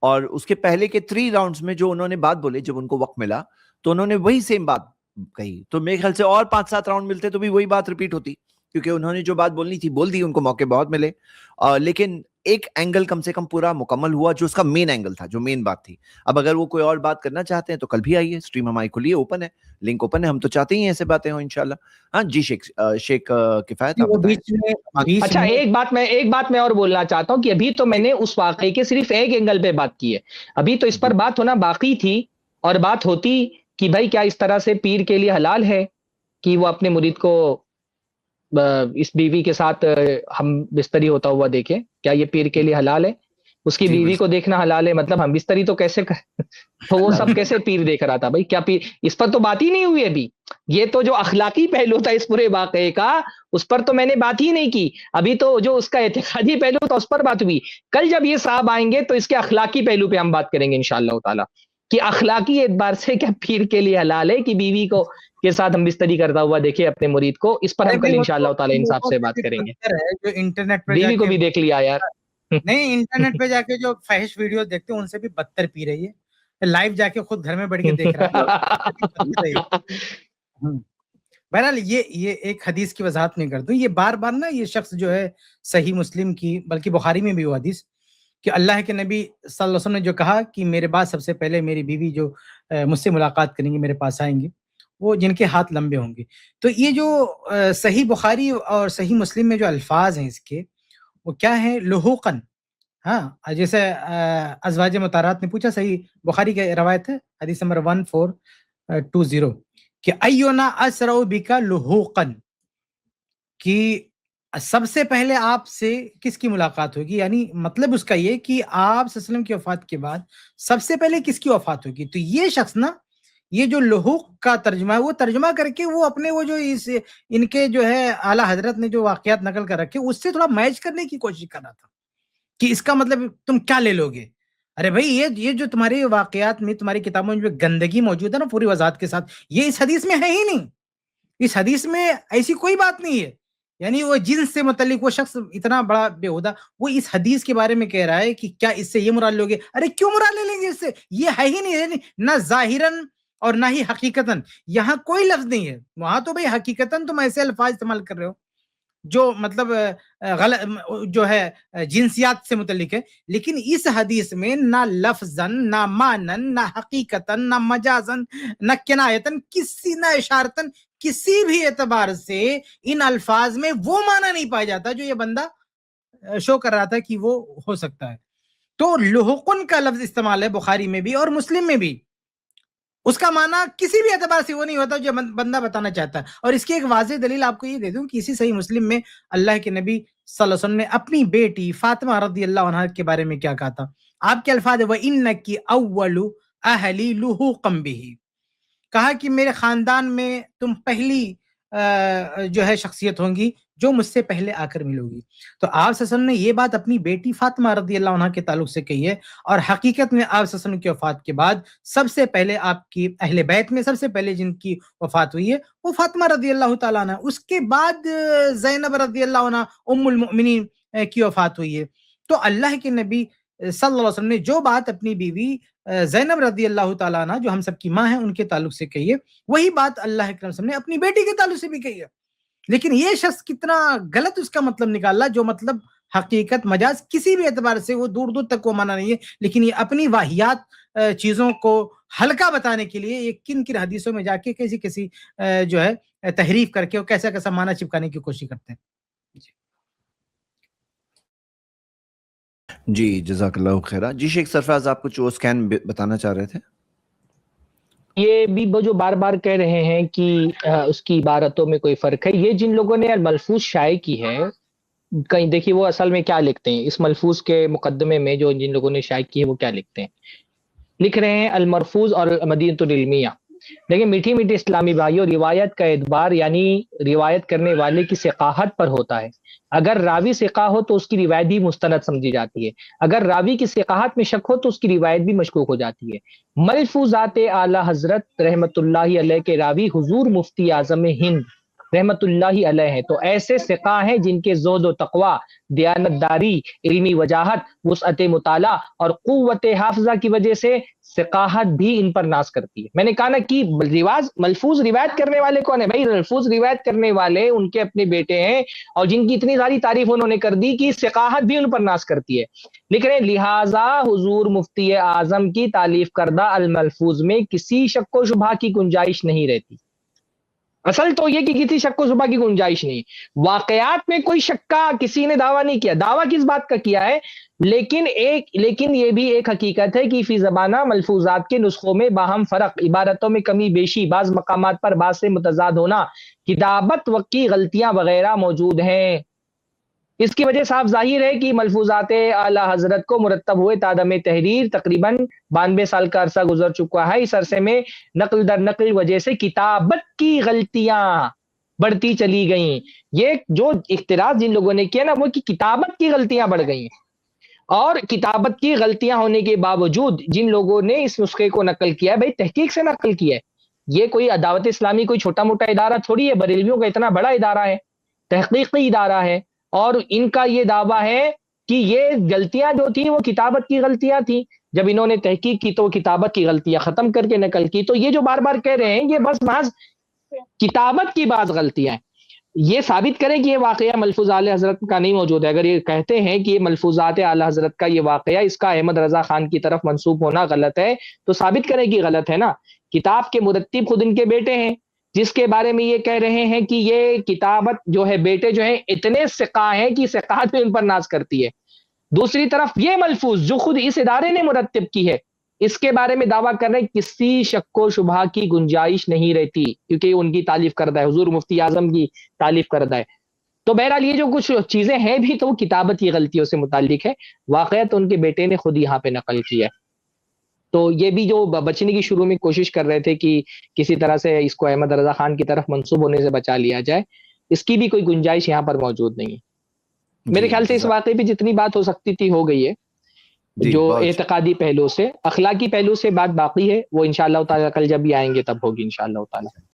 Speaker 2: اور اس کے پہلے کے 3 راؤنڈز میں جو انہوں نے بات بولے جب ان کو وقت ملا تو انہوں نے وہی سیم بات کہی. تو میرے خیال سے اور 5-7 راؤنڈ ملتے تو بھی وہی بات ریپیٹ ہوتی, کیونکہ انہوں نے جو بات بولنی تھی بول دی, ان کو موقع بہت ملے. لیکن ایک اینگل کم سے کم پورا مکمل ہوا جو اس کا مین اینگل تھا, جو مین بات تھی. اب اگر وہ کوئی اور بات کرنا چاہتے ہیں تو کل بھی آئیے, اسٹریم ہماری کھلی ہے, اوپن ہے, لنک اوپن ہے. ہم تو چاہتے ہی ایسے باتیں ہوں انشاءاللہ. ہاں جی شیخ کفایت آپ بتائیں.
Speaker 3: اچھا ایک بات میں اور بولنا چاہتا ہوں کہ ابھی تو میں نے اس واقعے کے صرف ایک اینگل پہ بات کی ہے, ابھی تو اس پر بات ہونا باقی تھی. اور بات ہوتی کہ بھائی کیا اس طرح سے پیر کے لیے حلال ہے کہ وہ اپنے مرید کو اس بیوی کے ساتھ ہم بستری ہوتا ہوا دیکھیں, کیا یہ پیر کے لیے حلال ہے؟ اس کی بیوی کو دیکھنا حلال ہے, مطلب ہم بستری تو کیسے تو وہ سب کیسے پیر دیکھ رہا تھا بھائی؟ کیا پیر, اس پر تو بات ہی نہیں ہوئی ابھی. یہ تو جو اخلاقی پہلو تھا اس پورے واقعے کا, اس پر تو میں نے بات ہی نہیں کی. ابھی تو جو اس کا اعتقادی پہلو تھا اس پر بات ہوئی. کل جب یہ صاحب آئیں گے تو اس کے اخلاقی پہلو پہ ہم بات کریں گے انشاءاللہ تعالی, کہ اخلاقی اعتبار سے کیا پیر کے لیے حلال ہے کہ بیوی کو کے ساتھ ہم بستری کرتا ہوا دیکھے اپنے مرید کو. اس پر ہم کل انشاءاللہ تعالی انصاف سے بات کریں گے.
Speaker 4: جو انٹرنیٹ پہ
Speaker 3: بیوی کو بھی دیکھ لیا یار,
Speaker 4: نہیں انٹرنیٹ پہ جا کے جو فحش ویڈیو دیکھتے ہیں ان سے بھی بدتر پی رہی ہے, لائیو جا کے خود گھر میں بیٹھ کے دیکھ رہا ہے. بہرحال یہ ایک حدیث کی وضاحت نہیں کر دوں, یہ بار بار نا یہ شخص جو ہے صحیح مسلم کی, بلکہ بخاری میں بھی وہ حدیث کہ اللہ کے نبی صلی اللہ علیہ وسلم نے جو کہا کہ میرے بعد سب سے پہلے میری بیوی جو مجھ سے ملاقات کریں گی, میرے پاس آئیں گے, وہ جن کے ہاتھ لمبے ہوں گے. تو یہ جو صحیح بخاری اور صحیح مسلم میں جو الفاظ ہیں اس کے, وہ کیا ہیں؟ لحوقاً. ہاں جیسے ازواج مطہرات نے پوچھا, صحیح بخاری کی روایت ہے حدیث نمبر 1420 کہ ایونا اسرع بک لحوقاً, کہ سب سے پہلے آپ سے کس کی ملاقات ہوگی, یعنی مطلب اس کا یہ کہ آپ صلی اللہ علیہ وسلم کی وفات کے بعد سب سے پہلے کس کی وفات ہوگی. تو یہ شخص نا, یہ جو لحوق کا ترجمہ ہے وہ ترجمہ کر کے وہ اپنے وہ جو ان کے جو ہے اعلیٰ حضرت نے جو واقعات نقل کر رکھے اس سے تھوڑا میچ کرنے کی کوشش کر رہا تھا کہ اس کا مطلب تم کیا لے لو گے. ارے بھائی یہ جو تمہارے واقعات میں تمہاری کتابوں میں جو گندگی موجود ہے نا پوری وضاحت کے ساتھ, یہ اس حدیث میں ہے ہی نہیں. اس حدیث میں ایسی کوئی بات نہیں ہے. یعنی وہ جنس سے متعلق وہ شخص اتنا بڑا بےہودہ, وہ اس حدیث کے بارے میں کہہ رہا ہے کہ کیا اس سے یہ مراد لوگے. ارے کیوں مراد لے لیں گے اس سے؟ یہ ہے ہی نہیں, نہ ظاہراً اور نہ ہی حقیقتاً. یہاں کوئی لفظ نہیں ہے. وہاں تو بھائی حقیقتاً تم ایسے الفاظ استعمال کر رہے ہو جو مطلب غلط جو ہے جنسیات سے متعلق ہے, لیکن اس حدیث میں نہ لفظاً نہ معنن نہ حقیقتاً نہ مجازاً نہ کنایتاً نہ اشارتاً کسی بھی اعتبار سے ان الفاظ میں وہ معنی نہیں پایا جاتا جو یہ بندہ شو کر رہا تھا کہ وہ ہو سکتا ہے. تو لحوقن کا لفظ استعمال ہے بخاری میں بھی اور مسلم میں بھی, اس کا معنی کسی بھی اعتبار سے وہ نہیں ہوتا جو بندہ بتانا چاہتا ہے. اور اس کی ایک واضح دلیل آپ کو یہ دے دوں کہ اسی صحیح مسلم میں اللہ کے نبی صلی اللہ علیہ وسلم نے اپنی بیٹی فاطمہ رضی اللہ عنہا کے بارے میں کیا کہا تھا. آپ کے الفاظ وَإِنَّكِ أَوَّلُ أَهْلِ لُحُوقًا بِهِ, کہا کہ میرے خاندان میں تم پہلی جو ہے شخصیت ہوں گی جو مجھ سے پہلے آ کر ملو گی. تو آپ صلی اللہ علیہ وسلم نے یہ بات اپنی بیٹی فاطمہ رضی اللہ عنہا کے تعلق سے کہی ہے, اور حقیقت میں آپ صلی اللہ علیہ وسلم کی وفات کے بعد سب سے پہلے آپ کی اہل بیت میں سب سے پہلے جن کی وفات ہوئی ہے وہ فاطمہ رضی اللہ تعالیٰ عنہ. اس کے بعد زینب رضی اللہ عنہ ام المؤمنین کی وفات ہوئی ہے. تو اللہ کے نبی صلی اللہ علیہ وسلم نے جو بات اپنی بیوی زینب رضی اللہ تعالیٰ عنہ جو ہم سب کی ماں ہیں ان کے تعلق سے کہی ہے, وہی بات اللہ کے رسول نے اپنی بیٹی کے تعلق سے بھی کہی ہے. لیکن یہ شخص کتنا غلط اس کا مطلب نکالا, جو مطلب حقیقت مجاز کسی بھی اعتبار سے وہ دور دور تک وہ مانا نہیں ہے, لیکن یہ اپنی واہیات چیزوں کو ہلکا بتانے کے لیے یہ کن کن حدیثوں میں جا کے کسی جو ہے تحریف کر کے وہ کیسا معنی چپکانے کی کوشش کرتے ہیں.
Speaker 2: جی جزاک اللہ خیرہ. جی شیخ سرفراز آپ کچھ اسکین بتانا چاہ رہے تھے؟
Speaker 3: یہ بھی جو بار بار کہہ رہے ہیں کہ اس کی عبارتوں میں کوئی فرق ہے. یہ جن لوگوں نے الملفوظ شائع کی ہے, کہیں دیکھیے وہ اصل میں کیا لکھتے ہیں اس ملفوظ کے مقدمے میں, جو جن لوگوں نے شائع کی ہے وہ کیا لکھتے ہیں. لکھ رہے ہیں المرفوظ اور مدینۃ العلمیہ. لیکن میٹھی میٹھی اسلامی بھائیوں, روایت کا اعتبار یعنی روایت کرنے والے کی ثقاہت پر ہوتا ہے. اگر راوی ثقہ ہو تو اس کی روایت بھی مستند سمجھی جاتی ہے, اگر راوی کی ثقاہت میں شک ہو تو اس کی روایت بھی مشکوک ہو جاتی ہے. ملفوظات اعلی حضرت رحمت اللہ علیہ کے راوی حضور مفتی اعظم ہند رحمت اللہ علیہ ہیں. تو ایسے ثقہ ہیں جن کے زہد و تقوی، دیانت داری، علمی وجاہت، وسعت مطالعہ اور قوت حافظہ کی وجہ سے ثقاہت بھی ان پر ناز کرتی ہے. میں نے کہا نا کہ ملفوظ روایت کرنے والے کون ہیں بھائی؟ ملفوظ روایت کرنے والے ان کے اپنے بیٹے ہیں، اور جن کی اتنی ساری تعریف انہوں نے کر دی کہ ثقاہت بھی ان پر ناز کرتی ہے. لیکن لہٰذا حضور مفتی اعظم کی تالیف کردہ الملفوظ میں کسی شک و شبہ کی گنجائش نہیں رہتی. اصل تو یہ کہ کسی شک و شبہ کی گنجائش نہیں. واقعات میں کوئی شک کا کسی نے دعویٰ نہیں کیا. دعویٰ کس بات کا کیا ہے؟ لیکن یہ بھی ایک حقیقت ہے کہ فی زبانہ ملفوظات کے نسخوں میں باہم فرق، عبارتوں میں کمی بیشی، بعض مقامات پر بعض سے متضاد ہونا، کتابت وقت کی غلطیاں وغیرہ موجود ہیں. اس کی وجہ صاف ظاہر ہے کہ ملفوظات اعلیٰ حضرت کو مرتب ہوئے تعدم تحریر تقریباً 92 سال کا عرصہ گزر چکا ہے. اس عرصے میں نقل در نقل وجہ سے کتابت کی غلطیاں بڑھتی چلی گئیں. یہ جو اختراع جن لوگوں نے کیا نا، وہ کہ کتابت کی غلطیاں بڑھ گئی ہیں. اور کتابت کی غلطیاں ہونے کے باوجود جن لوگوں نے اس نسخے کو نقل کیا ہے، بھائی تحقیق سے نقل کیا ہے. یہ کوئی دعوت اسلامی کوئی چھوٹا موٹا ادارہ تھوڑی ہے، بریلویوں کا اتنا بڑا ادارہ ہے، تحقیقی ادارہ ہے. اور ان کا یہ دعویٰ ہے کہ یہ غلطیاں جو تھیں وہ کتابت کی غلطیاں تھیں. جب انہوں نے تحقیق کی تو وہ کتابت کی غلطیاں ختم کر کے نقل کی. تو یہ جو بار بار کہہ رہے ہیں یہ بس محض کتابت کی بعض غلطیاں ہیں. یہ ثابت کریں کہ یہ واقعہ ملفوظ اعلی حضرت کا نہیں موجود ہے. اگر یہ کہتے ہیں کہ یہ ملفوظات اعلی حضرت کا یہ واقعہ اس کا احمد رضا خان کی طرف منسوب ہونا غلط ہے، تو ثابت کریں کہ غلط ہے نا. کتاب کے مرتب خود ان کے بیٹے ہیں، جس کے بارے میں یہ کہہ رہے ہیں کہ یہ کتابت جو ہے بیٹے جو ہیں اتنے ثقہ ہیں کہ ثقاہت بھی ان پر ناز کرتی ہے. دوسری طرف یہ ملفوظ جو خود اس ادارے نے مرتب کی ہے، اس کے بارے میں دعویٰ کر رہے ہیں کسی شک و شبہ کی گنجائش نہیں رہتی، کیونکہ ان کی تالیف کردہ ہے، حضور مفتی اعظم کی تالیف کردہ ہے. تو بہرحال یہ جو کچھ چیزیں ہیں بھی تو وہ کتابت کی غلطیوں سے متعلق ہے. واقعات ان کے بیٹے نے خود یہاں پہ نقل کیا ہے. تو یہ بھی جو بچنے کی شروع میں کوشش کر رہے تھے کہ کسی طرح سے اس کو احمد رضا خان کی طرف منسوب ہونے سے بچا لیا جائے، اس کی بھی کوئی گنجائش یہاں پر موجود نہیں ہے. میرے خیال سے اس واقعے پہ جتنی بات ہو سکتی تھی ہو گئی ہے. جو اعتقادی پہلو سے، اخلاقی پہلو سے بات باقی ہے، وہ انشاءاللہ تعالیٰ کل جب بھی آئیں گے تب ہوگی انشاءاللہ تعالیٰ.